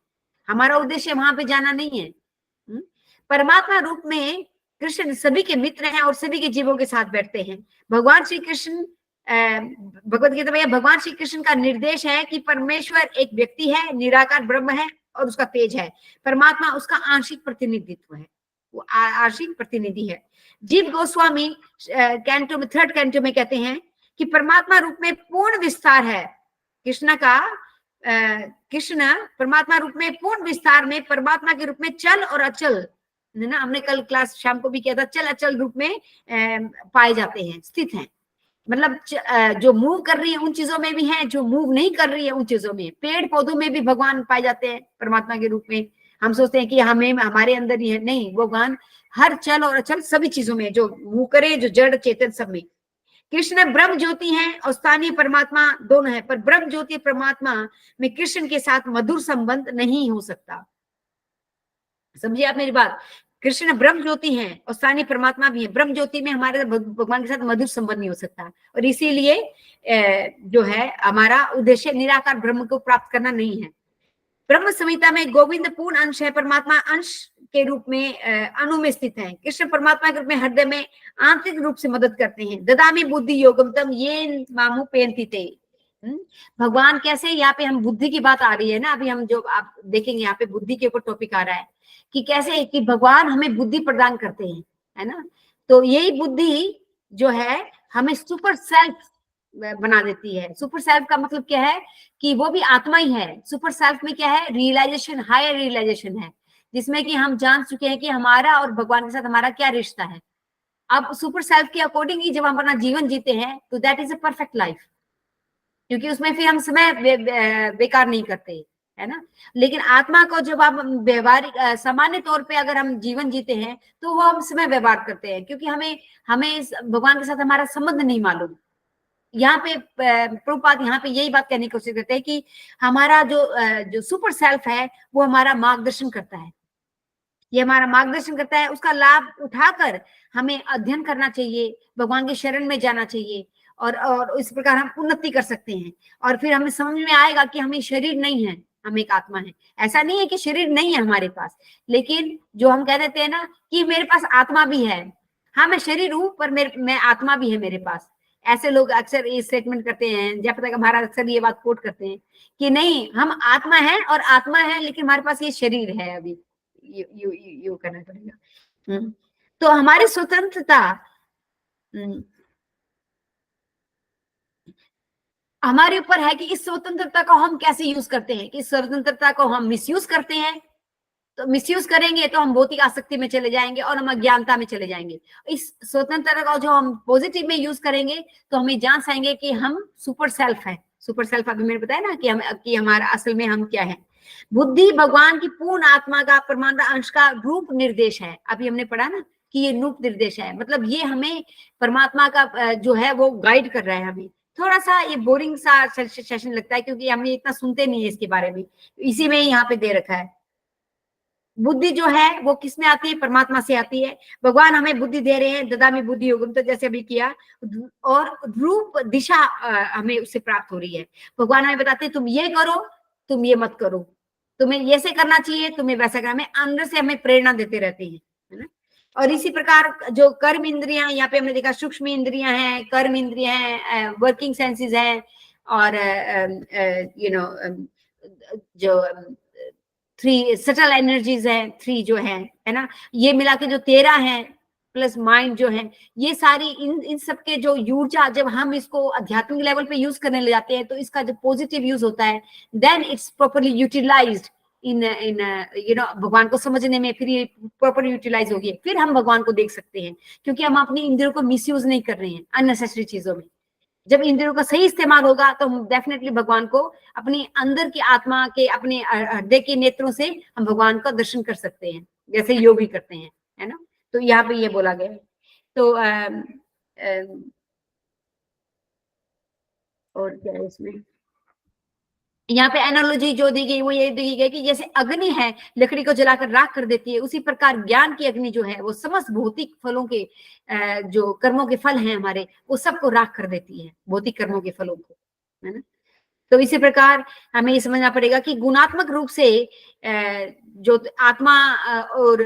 हमारा उद्देश्य वहां पे जाना नहीं है। परमात्मा रूप में कृष्ण सभी के मित्र हैं और सभी के जीवों के साथ बैठते हैं। भगवान श्री कृष्ण, भगवत गीता में भगवान श्री कृष्ण का निर्देश है कि परमेश्वर एक व्यक्ति है, निराकार ब्रह्म है और उसका तेज है, परमात्मा उसका आंशिक प्रतिनिधित्व है, वो आंशिक प्रतिनिधि है। जीव गोस्वामी कैंटो में, 3rd कैंटो में कहते हैं कि परमात्मा रूप में पूर्ण विस्तार है कृष्ण का, कृष्ण परमात्मा रूप में पूर्ण विस्तार में परमात्मा के रूप में चल और अचल, है ना, हमने कल क्लास शाम को भी किया था, चल अचल रूप में पाए जाते हैं, स्थित हैं। मतलब जो मूव कर रही है उन चीजों में भी है, जो मूव नहीं कर रही है उन चीजों में, पेड़ पौधों में भी भगवान पाए जाते हैं परमात्मा के रूप में। हम सोचते हैं कि हमारे अंदर ही है, नहीं, भगवान हर चल और अचल सभी चीजों में, जो मूव करे, जो जड़ चेतन, सब में। कृष्ण ब्रह्म ज्योति है और स्थानीय परमात्मा दोनों है, पर ब्रह्म ज्योति परमात्मा में कृष्ण के साथ मधुर संबंध नहीं हो सकता। समझिए आप मेरी बात, कृष्ण ब्रह्म ज्योति हैं और स्थानीय परमात्मा भी है। ब्रह्म ज्योति में हमारे भगवान के साथ मधुर संबंध नहीं हो सकता, और इसीलिए जो है हमारा उद्देश्य निराकार ब्रह्म को प्राप्त करना नहीं है। ब्रह्म संहिता में गोविंद पूर्ण अंश है, परमात्मा अंश के रूप में अणु में स्थित है। कृष्ण परमात्मा के रूप में हृदय में आंतरिक रूप से मदद करते हैं। ददामी बुद्धि योगम ये मामू पेंती थे। भगवान कैसे, यहाँ पे हम बुद्धि की बात आ रही है ना, अभी हम जो आप देखेंगे यहाँ पे बुद्धि के ऊपर टॉपिक आ रहा है कि कैसे कि भगवान हमें बुद्धि प्रदान करते हैं, है ना। तो यही बुद्धि जो है हमें सुपर सेल्फ बना देती है। सुपर सेल्फ का मतलब क्या है कि वो भी आत्मा ही है। सुपर सेल्फ में क्या है, रियलाइजेशन, हायर रियलाइजेशन है, जिसमें कि हम जान चुके हैं कि हमारा और भगवान के साथ हमारा क्या रिश्ता है। अब सुपर सेल्फ के अकॉर्डिंग ही जब हम अपना जीवन जीते हैं तो that is a perfect life, क्योंकि उसमें फिर हम समय बेकार नहीं करते, है ना। लेकिन आत्मा को जब आप व्यवहारिक सामान्य तौर पे अगर हम जीवन जीते हैं तो वो हम समय व्यवहार करते हैं, क्योंकि हमें भगवान के साथ हमारा संबंध नहीं मालूम। यहाँ पे प्रभुपाद यहाँ पे यही बात कहने की कोशिश करते हैं कि हमारा जो सुपर सेल्फ है वो हमारा मार्गदर्शन करता है, ये हमारा मार्गदर्शन करता है। उसका लाभ उठाकर हमें अध्ययन करना चाहिए, भगवान के शरण में जाना चाहिए, और इस प्रकार हम उन्नति कर सकते हैं। और फिर हमें समझ में आएगा कि हमें शरीर नहीं है, हम एक आत्मा है। ऐसा नहीं है कि शरीर नहीं है हमारे पास, लेकिन जो हम कह देते हैं ना कि मेरे पास आत्मा भी है, हाँ मैं शरीर हूं पर मैं आत्मा भी है मेरे पास। ऐसे लोग अक्सर ये स्टेटमेंट करते हैं, जयप्रकाश महाराज अक्सर ये बात कोट करते हैं कि नहीं, हम आत्मा है और आत्मा है, लेकिन हमारे पास ये शरीर है, अभी यू करना पड़ेगा। तो हमारी स्वतंत्रता हमारे ऊपर है कि इस स्वतंत्रता को हम कैसे यूज करते हैं। कि इस स्वतंत्रता को हम मिसयूज करते हैं, तो मिसयूज करेंगे तो हम भौतिक आसक्ति में चले जाएंगे और हम अज्ञानता में चले जाएंगे। इस स्वतंत्रता को जो हम पॉजिटिव में यूज करेंगे तो हमें जान पाएंगे कि हम सुपर सेल्फ है। सुपर सेल्फ अभी मैंने बताया ना कि हमारा असल में हम क्या है। बुद्धि भगवान की पूर्ण आत्मा का परमात्मा अंश का रूप निर्देश है। अभी हमने पढ़ा ना कि ये रूप निर्देश है, मतलब ये हमें परमात्मा का जो है वो गाइड कर रहा है हमें। थोड़ा सा ये बोरिंग सा सेशन लगता है क्योंकि हम इतना सुनते नहीं है इसके बारे में, इसी में यहाँ पे दे रखा है। बुद्धि जो है वो किसमें आती है? परमात्मा से आती है। भगवान हमें बुद्धि दे रहे हैं, ददामि बुद्धि योगम, तो जैसे अभी किया, और रूप दिशा हमें उससे प्राप्त हो रही है। भगवान हमें बताते हैं तुम ये करो, तुम ये मत करो, तुम्हें ये से करना चाहिए, तुम्हें वैसा करना। हमें अंदर से हमें प्रेरणा देते रहते हैं, है ना। और इसी प्रकार जो कर्म इंद्रियां, यहाँ पे हमने देखा सूक्ष्म इंद्रियां हैं, कर्म इंद्रियां हैं, वर्किंग सेंसेस हैं, और जो 3 सटल एनर्जीज है, 3 जो है ना, ये मिला के जो 13 है प्लस माइंड जो है, ये सारी इन सब के जो ऊर्जा, जब हम इसको आध्यात्मिक लेवल पे यूज करने ले जाते हैं तो इसका जो पॉजिटिव यूज होता है, देन इट्स प्रॉपर्ली यूटिलाइज्ड इन भगवान को समझने में, फिर ये प्रॉपर यूटिलाइज होगी, फिर हम भगवान को देख सकते हैं, क्योंकि हम अपनी इंद्रियों को मिसयूज नहीं कर रहे हैं अननेसेसरी चीजों में। जब इंद्रियों का सही इस्तेमाल होगा तो हम डेफिनेटली भगवान को अपनी अंदर की आत्मा के, अपने हृदय के नेत्रों से हम भगवान का दर्शन कर सकते हैं, जैसे योगी करते हैं, है ना। तो यहाँ पे ये बोला गया है। तो और क्या है इसमें, यहाँ पे एनालॉजी जो दी गई वो ये दी गई कि जैसे अग्नि है लकड़ी को जलाकर राख कर देती है, उसी प्रकार ज्ञान की अग्नि जो है वो समस्त भौतिक फलों के जो कर्मों के फल हैं हमारे, वो सबको राख कर देती है, भौतिक कर्मों के फलों को, है ना। तो इसी प्रकार हमें ये समझना पड़ेगा कि गुणात्मक रूप से जो आत्मा और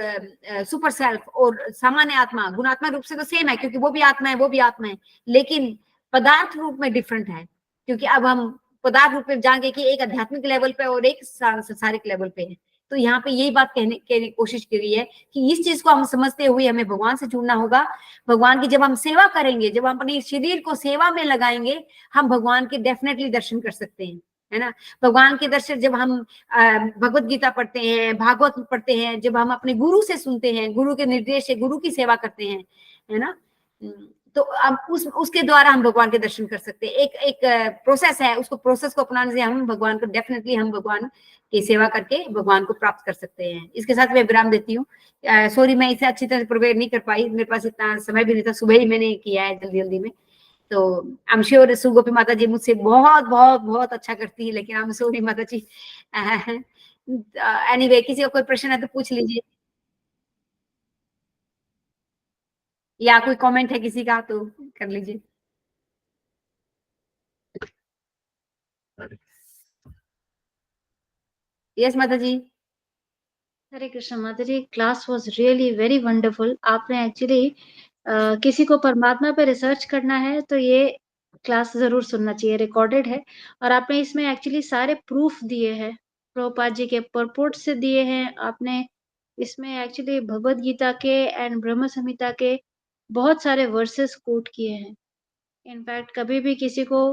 सुपर सेल्फ और सामान्य आत्मा, गुणात्मक रूप से तो सेम है क्योंकि वो भी आत्मा है, वो भी आत्मा है, लेकिन पदार्थ रूप में डिफरेंट है, क्योंकि अब हम पदार्थ रूप में जाएंगे कि एक आध्यात्मिक लेवल पे और एक सांसारिक लेवल पे है। तो यहाँ पे यही बात कहने की कोशिश करी है कि इस चीज को हम समझते हुए हमें भगवान से जुड़ना होगा। भगवान की जब हम सेवा करेंगे, जब हम अपने शरीर को सेवा में लगाएंगे, हम भगवान के डेफिनेटली दर्शन कर सकते हैं, है ना। भगवान के दर्शन जब हम भगवत गीता पढ़ते हैं, भागवत पढ़ते हैं, जब हम अपने गुरु से सुनते हैं, गुरु के निर्देश से गुरु की सेवा करते हैं, है ना, तो अब उसके द्वारा हम भगवान के दर्शन कर सकते हैं। एक प्रोसेस है, उसको प्रोसेस को अपनाने से हम भगवान को डेफिनेटली, हम भगवान की सेवा करके भगवान को प्राप्त कर सकते हैं। इसके साथ मैं विराम देती हूँ। सॉरी मैं इसे अच्छी तरह प्रिपेयर नहीं कर पाई, मेरे पास इतना समय भी नहीं था, सुबह ही मैंने किया है जल्दी जल्दी में। तो आई एम श्योर सुगोपी माता जी मुझसे बहुत बहुत बहुत अच्छा करती है, लेकिन आई एम सॉरी माता जी। एनीवे किसी का कोई प्रश्न है तो पूछ लीजिए, या कोई कमेंट है किसी का तो कर लीजिए। यस माता जी। हरे कृष्ण माता जी, class was really very wonderful. आपने एक्चुअली किसी को परमात्मा पे रिसर्च करना है तो ये क्लास जरूर सुनना चाहिए, रिकॉर्डेड है। और आपने इसमें एक्चुअली सारे प्रूफ दिए हैं, प्रभुपाद जी के परपोर्ट से दिए हैं आपने। इसमें एक्चुअली भगवत गीता के एंड ब्रह्म संहिता के बहुत सारे वर्सेस कोट किए हैं। इनफैक्ट कभी भी किसी को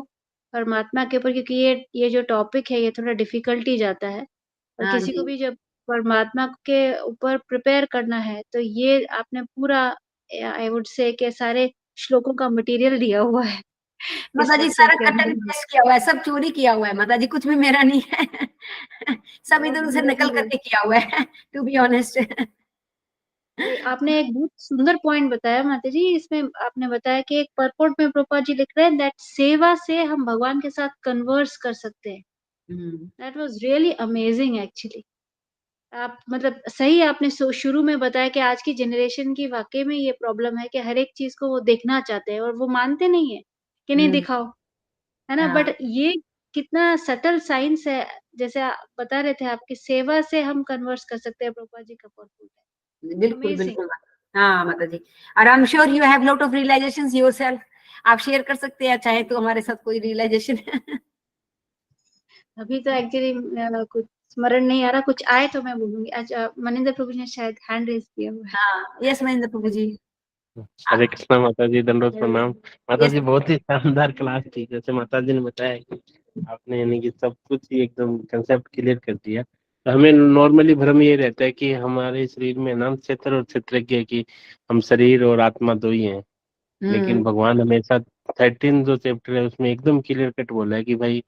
परमात्मा के ऊपर, क्योंकि ये जो टॉपिक है ये थोड़ा डिफिकल्टी जाता है, और हाँ किसी को जी भी जब परमात्मा के ऊपर प्रिपेयर करना है तो ये आपने पूरा, आई वुड से के सारे श्लोकों का मटेरियल दिया हुआ है माता इस जी, वक्त से सारा कट एंड करने में। पेस्ट किया हुआ है, सब चोरी किया हुआ है माता जी, कुछ भी मेरा नहीं है। सब बहुत इधर उधर नकल wonderful है। करके किया हुआ है, टू बी ऑनेस्ट। ये आपने एक बहुत सुंदर पॉइंट बताया माता जी, इसमें आपने बताया कि एक परपोर्ट में प्रभुपाद जी लिख रहे हैं दैट सेवा से हम भगवान के साथ कन्वर्स कर सकते हैं। That was really amazing actually. आप मतलब सही आपने शुरू में बताया कि आज की जनरेशन की वाकई में ये प्रॉब्लम है कि हर एक चीज को वो देखना चाहते हैं और वो मानते नहीं है कि नहीं दिखाओ, है ना। हाँ बट ये कितना सटल साइंस है, जैसे आप बता रहे थे, आपकी सेवा से हम कन्वर्स कर सकते हैं, प्रभुपाद जी का पॉइंट है। बिल्कुल अमेजिंग। बिल्कुल। हाँ माता जी, और I am sure you have lot of realisations yourself. आप शेयर कर सकते हैं चाहे तो हमारे साथ कोई रियलाइजेशन। अभी तो एक्चुअली कुछ स्मरण नहीं आ रहा, कुछ आए तो मैं बोलूंगी। अच्छा, मनिंदर प्रभु ने शायद हैंड रेज किया हुआ है। हाँ यस महेंद्र प्रभु जी। हरे कृष्णा माता जी, दंडोत प्रणाम। माता यस जी बहुत ही शानदार क्लास थी, जैसे माता जी ने बताया कि आपने यानी कि सब कुछ ही एकदम कंसेप्ट क्लियर कर दिया। तो हमें नॉर्मली भ्रम ये रहता है कि हमारे शरीर में नाम क्षेत्र और क्षेत्रज्ञ है कि हम शरीर और आत्मा दो ही हैं, लेकिन भगवान हमेशा 13 जो चैप्टर है उसमें एकदम क्लियर कट बोला है कि भाई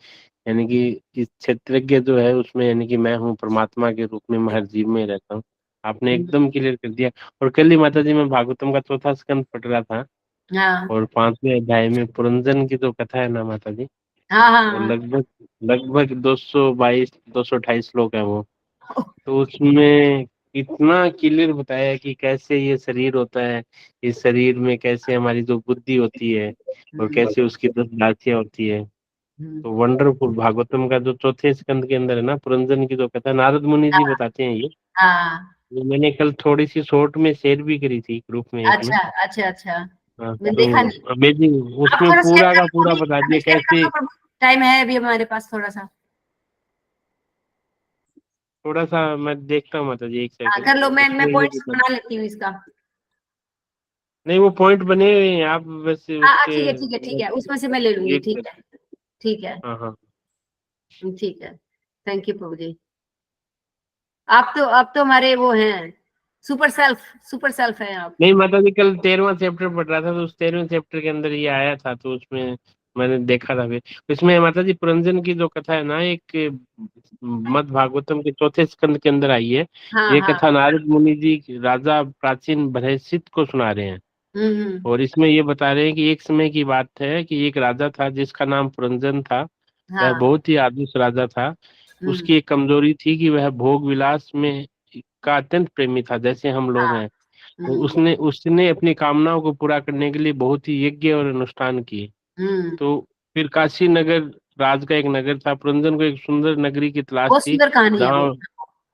यानी कि इस क्षेत्रज्ञ जो है उसमें यानी कि मैं हूँ परमात्मा के रूप में, मैं हर जीव में रहता हूँ। आपने एकदम क्लियर कर दिया। और कल ही माता जी मैं भागवतम का चौथा स्कंद पढ़ रहा था, हाँ और 5वें अध्याय में पुरंजन की जो कथा है ना माता जी, हाँ हाँ वो हाँ। लगभग लगभग 222 228 श्लोक है वो। तो उसमें इतना क्लियर बताया है कि कैसे ये शरीर होता है, इस शरीर में कैसे हमारी जो बुद्धि होती है और कैसे उसकी 10 राशियां होती है। तो वंडरफुल भागवतम का जो चौथे स्कंद के अंदर है ना, पुरंजन की जो कथा नारद मुनि जी बताते हैं हाँ ये मैंने कल थोड़ी सी शॉर्ट में शेयर भी करी थी ग्रुप में एक में। अच्छा अच्छा अच्छा। हाँ, मैं तो देखा नहीं। अमेजिंग, आप उसमें थोड़ा शेयर पूरा कर का दो पूरा अभी, बता अभी दिया शेयर कर कैसे। दो प्रभु। टाइम है अभी हमारे पास थोड़ा सा। थोड़ा सा मैं देखता हूँ माता जी, एक हाँ सेकंड। कर लो, मैं उसमें ये पॉइंट्स बना लेती हूँ इसका। नहीं, वो पॉइंट बने हुए हैं, आप बस हाँ उसके ठीक है ठीक है ठीक है, उसमें से मैं ले लूंगी। रीड ठीक कर। है ठीक है हाँ। ठीक है। थैंक यू प्रभु जी। आप तो हमारे वो हैं, सुपर सेल्फ हैं आप। नहीं माता जी, कल 13वां चैप्टर पढ़ रहा था, तो उस 13वें चैप्टर के अंदर ये आया था, तो उसमें मैंने देखा था। फिर इसमें माता जी पुरंजन की जो कथा है ना, एक मद् भागवतम के चौथे स्कंद के अंदर आई है। हाँ ये हाँ। कथा नारद मुनि जी राजा प्राचीन भरतसिद्ध को सुना रहे हैं। हम्म। और इसमें ये बता रहे हैं कि एक समय की बात है कि एक राजा था जिसका नाम पुरंजन था। वह हाँ। बहुत ही आदर्श राजा था। हम्म। उसकी एक कमजोरी थी कि वह भोग विलास में का अत्यंत प्रेमी था, जैसे हम लोग हाँ। हैं। तो उसने उसने अपनी कामनाओं को पूरा करने के लिए बहुत ही यज्ञ और अनुष्ठान किए। हम्म। तो फिर काशी नगर राज का एक नगर था। पुरंजन को एक सुंदर नगरी की तलाश बहुत थी, सुंदर कहानी है वो।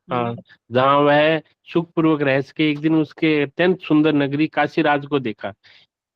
जहाँ हाँ, जहाँ वह सुखपूर्वक रह सके। एक दिन उसके अत्यंत सुंदर नगरी काशी राज को देखा,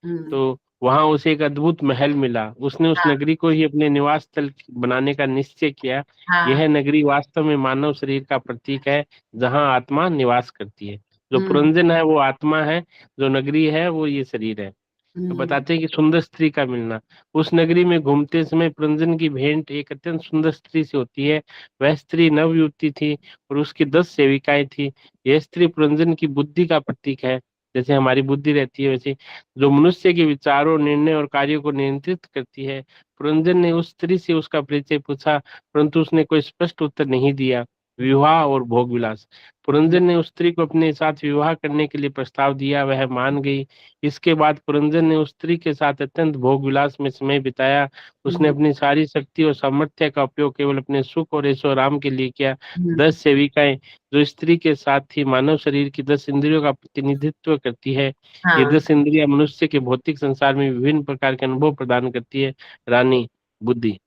हम्म। तो वहां उसे एक अद्भुत महल मिला। उसने उस हाँ नगरी को ही अपने निवास स्थल बनाने का निश्चय किया। हाँ। यह नगरी वास्तव में मानव शरीर का प्रतीक है, जहां आत्मा निवास करती है। जो हम्म। पुरंजन है वो आत्मा है, जो नगरी है वो ये शरीर है। तो हम्म। बताते हैं कि सुंदर स्त्री का मिलना। उस नगरी में घूमते समय पुरंजन की भेंट एक अत्यंत सुंदर स्त्री से होती है। वह स्त्री नवयुवती थी और उसकी 10 सेविकाएं थी। यह स्त्री पुरंजन की बुद्धि का प्रतीक है। जैसे हमारी बुद्धि रहती है वैसे, जो मनुष्य के विचारों, निर्णय और कार्यों को नियंत्रित करती है। पुरंजन ने उस स्त्री से उसका परिचय पूछा, परंतु उसने कोई स्पष्ट उत्तर नहीं दिया। विवाह और भोग विलास। पुरंजन ने उस स्त्री को अपने साथ विवाह करने के लिए प्रस्ताव दिया, वह मान गई। इसके बाद पुरंजन ने उस स्त्री के साथ अत्यंत भोग विलास में समय बिताया। उसने अपनी सारी शक्ति और सामर्थ्य का उपयोग केवल अपने सुख और ऐशो आराम के लिए किया। 10 सेविकाएं जो स्त्री के साथ थी, मानव शरीर की 10 इंद्रियों का प्रतिनिधित्व करती है। ये हाँ। 10 इंद्रियां मनुष्य के भौतिक संसार में विभिन्न प्रकार के अनुभव प्रदान करती है। रानी बुद्धि।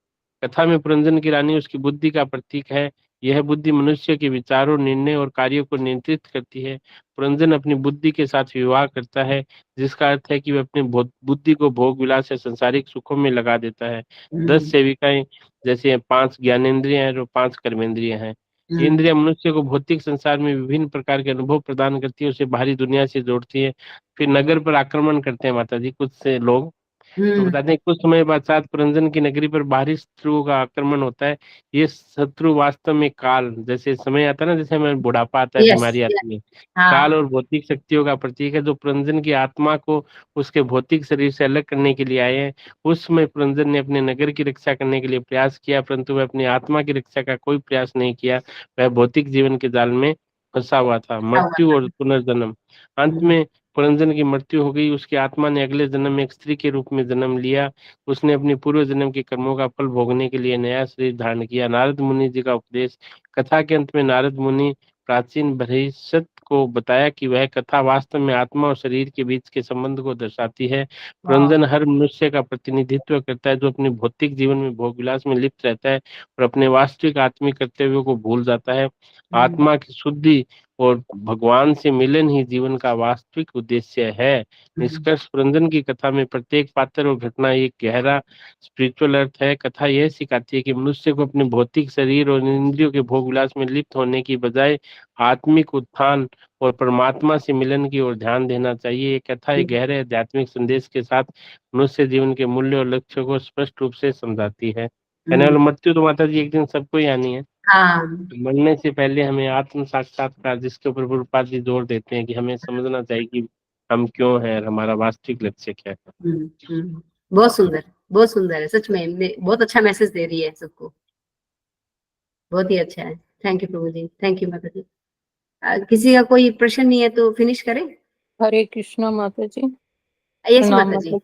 कथा में पुरंजन की रानी उसकी बुद्धि का प्रतीक है। यह बुद्धि मनुष्य के विचारों, निर्णय और कार्यों को नियंत्रित करती है। पुरंजन अपनी बुद्धि के साथ विवाह करता है, जिसका अर्थ है कि वह अपनी बुद्धि को भोग विलास या संसारिक सुखों में लगा देता है। 10 सेविकाएं जैसे 5 ज्ञानेंद्रियां हैं और 5 कर्मेंद्रियां हैं। ये इंद्रियां मनुष्य को भौतिक संसार में विभिन्न प्रकार के अनुभव प्रदान करती है, उसे बाहरी दुनिया से जोड़ती है। फिर नगर पर आक्रमण करते हैं माता जी कुछ से लोग। तो बताते हैं कुछ समय पश्चात पुरंजन की नगरी पर बाहरी शत्रुओं का आक्रमण होता है। ये शत्रु वास्तव में काल, जैसे समय आता है ना, जैसे हमें बुढ़ापा आता है, यस बीमारी यस। आती है, काल हाँ। और भौतिक शक्तियों का प्रतीक है, जो पुरंजन की आत्मा को उसके भौतिक शरीर से अलग करने के लिए आए हैं। उस समय पुरंजन ने अपने नगर की रक्षा करने के लिए प्रयास किया, परंतु वह अपनी आत्मा की रक्षा का कोई प्रयास नहीं किया। वह भौतिक जीवन के जाल में फंसा हुआ था। अच्छा हुआ मृत्यु था। और पुनर्जन्म। अंत में पुरंजन की मृत्यु हो गई। उसकी आत्मा ने अगले जन्म में एक स्त्री के रूप में जन्म लिया। उसने अपने पूर्व जन्म के कर्मों का फल भोगने के लिए नया शरीर धारण किया। नारद मुनि जी का उपदेश। कथा के अंत में नारद मुनि प्राचीन भविष्य को बताया कि वह कथा वास्तव में आत्मा और शरीर के बीच के संबंध को दर्शाती है। पुरंजन हर मनुष्य का प्रतिनिधित्व करता है, जो अपने भौतिक जीवन में भोग विलास में लिप्त रहता है और अपने वास्तविक आत्मिक कर्तव्यों को भूल जाता है। आत्मा की शुद्धि और भगवान से मिलन ही जीवन का वास्तविक उद्देश्य है। निष्कर्ष, पुरंजन की कथा में प्रत्येक पात्र और घटना एक गहरा स्पिरिचुअल अर्थ है। कथा यह सिखाती है कि मनुष्य को अपने भौतिक शरीर और इंद्रियों के भोग विलास में लिप्त होने की बजाय आत्मिक उत्थान और परमात्मा से मिलन की ओर ध्यान देना चाहिए। ये कथा एक गहरे आध्यात्मिक संदेश के साथ मनुष्य जीवन के मूल्य और लक्ष्य को स्पष्ट रूप से समझाती है। कहने वाला, मृत्यु तो माता जी एक दिन सबको ही आनी है। हाँ। मरने से पहले हमें आत्म साक्षात्कार, जिसके ऊपर प्रभुपाद जी जोर देते हैं कि हमें समझना चाहिए कि हम क्यों हैं और हमारा वास्तविक लक्ष्य क्या है। बहुत सुंदर, बहुत सुंदर है सच में। बहुत अच्छा मैसेज दे रही है सबको। बहुत ही अच्छा है। Thank you Prabhu ji, thank you माता जी। किसी का कोई प्रश्न नहीं है तो फिनिश करें। हरे कृष्णा माता जी। यस प्रणाम माता जी।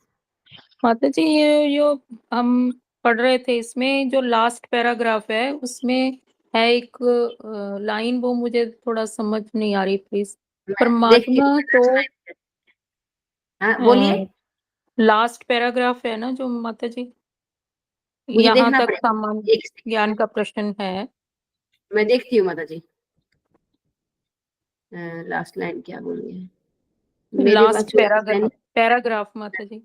माता जी, ये जो हम पढ़ रहे थे इसमें जो लास्ट पैराग्राफ है उसमें है एक लाइन, वो मुझे थोड़ा समझ नहीं आ रही, प्लीज। मैं देखती हूँ। परमात्मा तो हाँ बोलिए। लास्ट पैराग्राफ है ना जो माता जी, मुझे यहाँ देखना तक पड़ेगा, सामान्य एक सेकंड, ज्ञान का प्रश्न है। मैं देखती हूँ माता जी। लास्ट लाइन क्या बोली है मेरे पास लास्ट जो पैराग्राफ माता जी।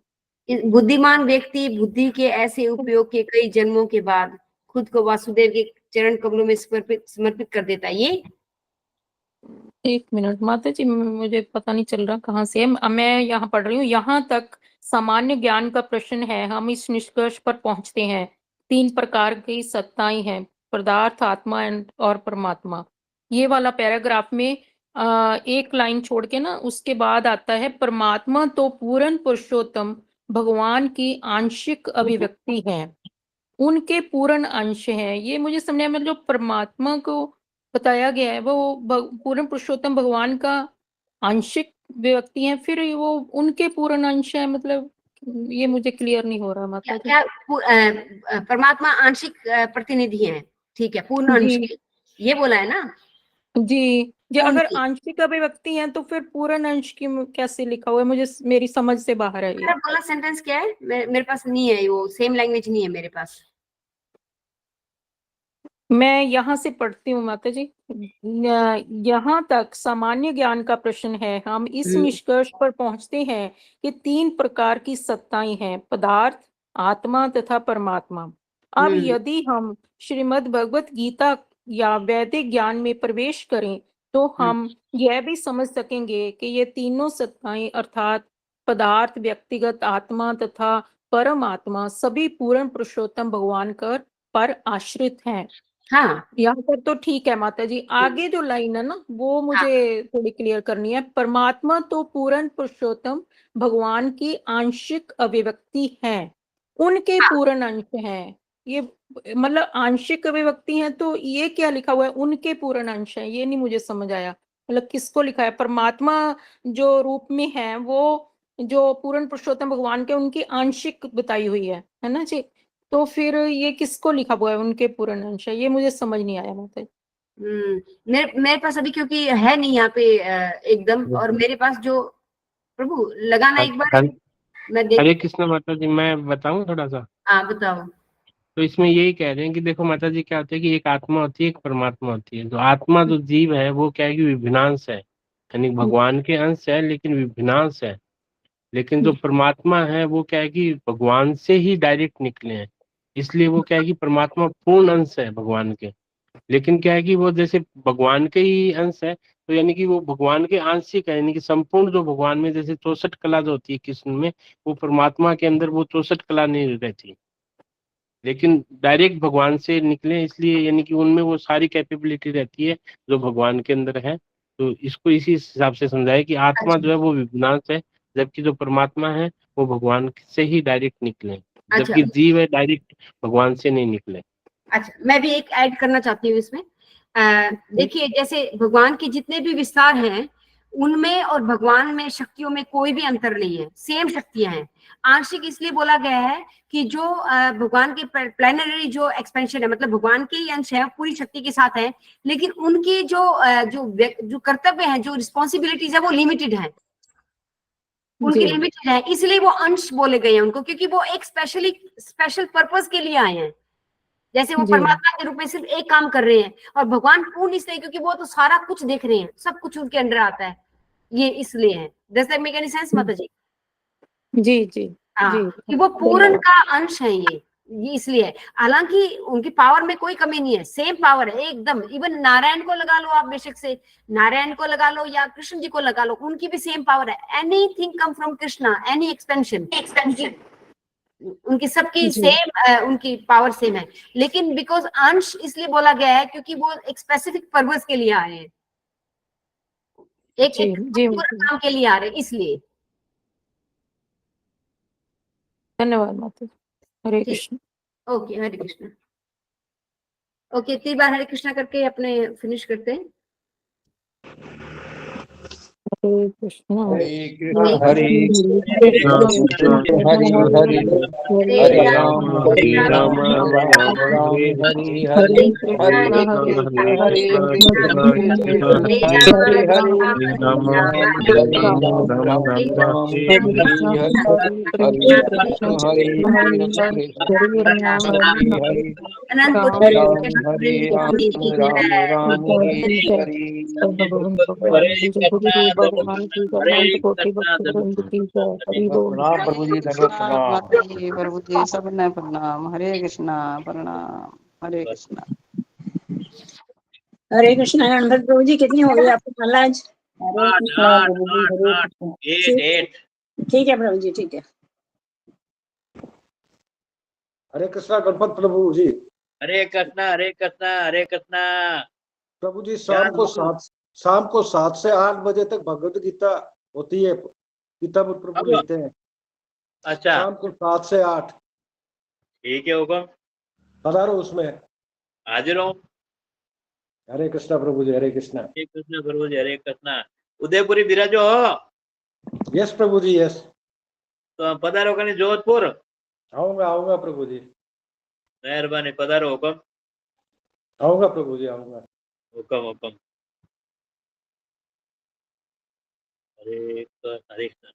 बुद्धिमान व्यक्ति बुद्धि के ऐसे उपयोग के कई जन्मों के बाद खुद को वासुदेव के चरण कमलों में समर्पित कर देता है। ये एक मिनट माता जी, मुझे पता नहीं चल रहा कहाँ से है। मैं यहाँ पढ़ रही हूँ, यहाँ तक सामान्य ज्ञान का प्रश्न है। हम इस निष्कर्ष पर पहुंचते हैं, 3 प्रकार की सत्ताएं हैं, पदार्थ, आत्मा और परमात्मा। ये वाला पैराग्राफ में एक लाइन छोड़ के ना उसके बाद आता है, परमात्मा तो पूर्ण पुरुषोत्तम भगवान की आंशिक अभिव्यक्ति है, उनके पूर्ण अंश हैं। ये मुझे समझ में जो परमात्मा को बताया गया है वो पूर्ण पुरुषोत्तम भगवान का आंशिक व्यक्ति हैं, फिर वो उनके पूर्ण अंश है, मतलब ये मुझे क्लियर नहीं हो रहा माता जी। क्या परमात्मा आंशिक प्रतिनिधि है, ठीक है, पूर्ण अंश जी के, ये बोला है ना। जी जी, पूर्ण अगर की आंशिक अभिव्यक्ति है तो फिर पूर्ण अंश की कैसे लिखा हुआ है, मुझे मेरी समझ से बाहर है ये। वाला सेंटेंस क्या है, मेरे पास नहीं है, वो सेम लैंग्वेज नहीं है मेरे पास। मैं यहाँ से पढ़ती हूँ माता जी। यहाँ तक सामान्य ज्ञान का प्रश्न है। हम इस निष्कर्ष पर पहुंचते हैं कि 3 प्रकार की सत्ताएं हैं, पदार्थ, आत्मा तथा परमात्मा। अब यदि हम श्रीमद् भगवत गीता या वैदिक ज्ञान में प्रवेश करें तो हम यह भी समझ सकेंगे कि ये तीनों सत्ताएं अर्थात पदार्थ, व्यक्तिगत आत्मा तथा परमात्मा सभी पूर्ण पुरुषोत्तम भगवान पर आश्रित हैं। हाँ यहाँ पर तो ठीक है माता जी। आगे जो लाइन है ना वो मुझे थोड़ी क्लियर करनी है। परमात्मा तो पूर्ण पुरुषोत्तम भगवान की आंशिक अभिव्यक्ति है, उनके पूर्ण अंश हैं। ये मतलब आंशिक अभिव्यक्ति है तो ये क्या लिखा हुआ है, उनके पूर्ण अंश है, ये नहीं मुझे समझ आया। मतलब किसको लिखा है? परमात्मा जो रूप में है वो जो पूर्ण पुरुषोत्तम भगवान के उनकी आंशिक बताई हुई है ना जी। तो फिर ये किसको लिखा हुआ है उनके पूर्ण अंश है, ये मुझे समझ नहीं आया माता जी। मेरे पास अभी क्योंकि है नहीं यहाँ पे एकदम, और मेरे पास जो प्रभु लगाना एक बार मैं देख। हरे कृष्ण माता जी, मैं बताऊं थोड़ा सा। हाँ बताओ। तो इसमें यही कह रहे हैं कि देखो माता जी, क्या होता है कि एक आत्मा होती है, एक परमात्मा होती है। जो आत्मा जो जीव है वो क्या है कि विभिन्नांश है, यानी भगवान के अंश है लेकिन विभिन्नांश है। लेकिन जो परमात्मा है वो क्या है कि भगवान से ही डायरेक्ट निकले हैं, इसलिए वो क्या है कि परमात्मा पूर्ण अंश है भगवान के। लेकिन क्या है कि वो जैसे भगवान के ही अंश है, तो यानी कि वो भगवान के आंशिक है, यानी कि संपूर्ण जो भगवान में जैसे 64 कला जो होती है कृष्ण में, वो परमात्मा के अंदर वो 64 कला नहीं रहती, लेकिन डायरेक्ट भगवान से निकले, इसलिए यानी कि उनमें वो सारी कैपेबिलिटी रहती है जो भगवान के अंदर है। तो इसको इसी हिसाब से समझाया कि आत्मा अच्छा जो है वो विनाश है, जबकि जो परमात्मा है वो भगवान से ही डायरेक्ट निकले, अच्छा जबकि जीव है डायरेक्ट भगवान से नहीं निकले। अच्छा, मैं भी एक ऐड करना चाहती हूँ इसमें। देखिए, जैसे भगवान के जितने भी विस्तार हैं उनमें और भगवान में शक्तियों में कोई भी अंतर नहीं है, सेम शक्तियां हैं। आंशिक इसलिए बोला गया है कि जो भगवान के प्लानरी जो एक्सपेंशन है, मतलब भगवान के ही अंश है, पूरी शक्ति के साथ है, लेकिन उनकी जो कर्तव्य है, जो रिस्पॉन्सिबिलिटीज है, वो लिमिटेड है, उनकी जी लिमिटेड है, इसलिए वो अंश बोले गए हैं उनको, क्योंकि वो एक स्पेशल पर्पस के लिए आए हैं। जैसे वो जी परमात्मा के रूप में सिर्फ एक काम कर रहे हैं, और भगवान पूर्ण इसलिए क्योंकि वो तो सारा कुछ देख रहे हैं, सब कुछ उनके अंडर आता है, ये इसलिए है। Does that make any sense माता जी? जी जी हाँ, जी, कि वो पूर्ण धन्यवाद। का अंश है ये इसलिए है। हालांकि उनकी पावर में कोई कमी नहीं है, सेम पावर है एकदम। इवन नारायण को लगा लो आप, बेशक से नारायण को लगा लो या कृष्ण जी को लगा लो, उनकी भी सेम पावर है। Anything come from Krishna, any expansion उनकी सबकी जी सेम, उनकी पावर सेम है। लेकिन बिकॉज अंश इसलिए बोला गया है क्योंकि वो एक स्पेसिफिक पर्पस के लिए आ रहे हैं, एक जी एक जी पूरा काम के लिए आ रहे हैं, इसलिए। धन्यवाद माता जी। हरे ठीक, कृष्ण। ओके, हरे कृष्ण। ओके, 3 बार हरे कृष्णा करके अपने फिनिश करते हैं। हरे कृष्णा हरे हरे राम हरे राम राम राम हरे हरे हरे अनंत भगवान की अनंत कोटि भक्त वृंद की जय। हरि बोल। प्रणाम प्रभु जी, धन्यवाद प्रणाम। माता जी, प्रभु जी, सबने प्रणाम। हरे कृष्णा, प्रणाम। हरे कृष्णा। हरे कृष्णा। अनंत प्रभु जी, कितनी हो गई आपकी माला आज? हरे कृष्णा प्रभु जी, हरे कृष्णा। ठीक है प्रभु जी, ठीक है। हरे कृष्णा गणपत प्रभु जी। हरे कृष्णा, हरे कृष्णा, हरे कृष्णा। प्रभु जी, शाम को 7 से 8 बजे तक भगवत गीता होती है, गीतापुर प्रभु लेते हैं। अच्छा, शाम को 7 से 8। ठीक है, हुक्म। पधारो उसमें। हाजिर हूँ। हरे कृष्णा प्रभु जी, हरे कृष्णा। हरे कृष्णा प्रभु जी, हरे कृष्णा। उदयपुरी विराजो हो यस प्रभु जी, यस। तो पधारो कहीं जोधपुर। आऊंगा प्रभु जी। मेहरबानी, पधारो, हुक्म। आऊंगा प्रभु जी, आऊंगा। हुक्म हुक्म। हरे कृष्णा, हरे कृष्णा।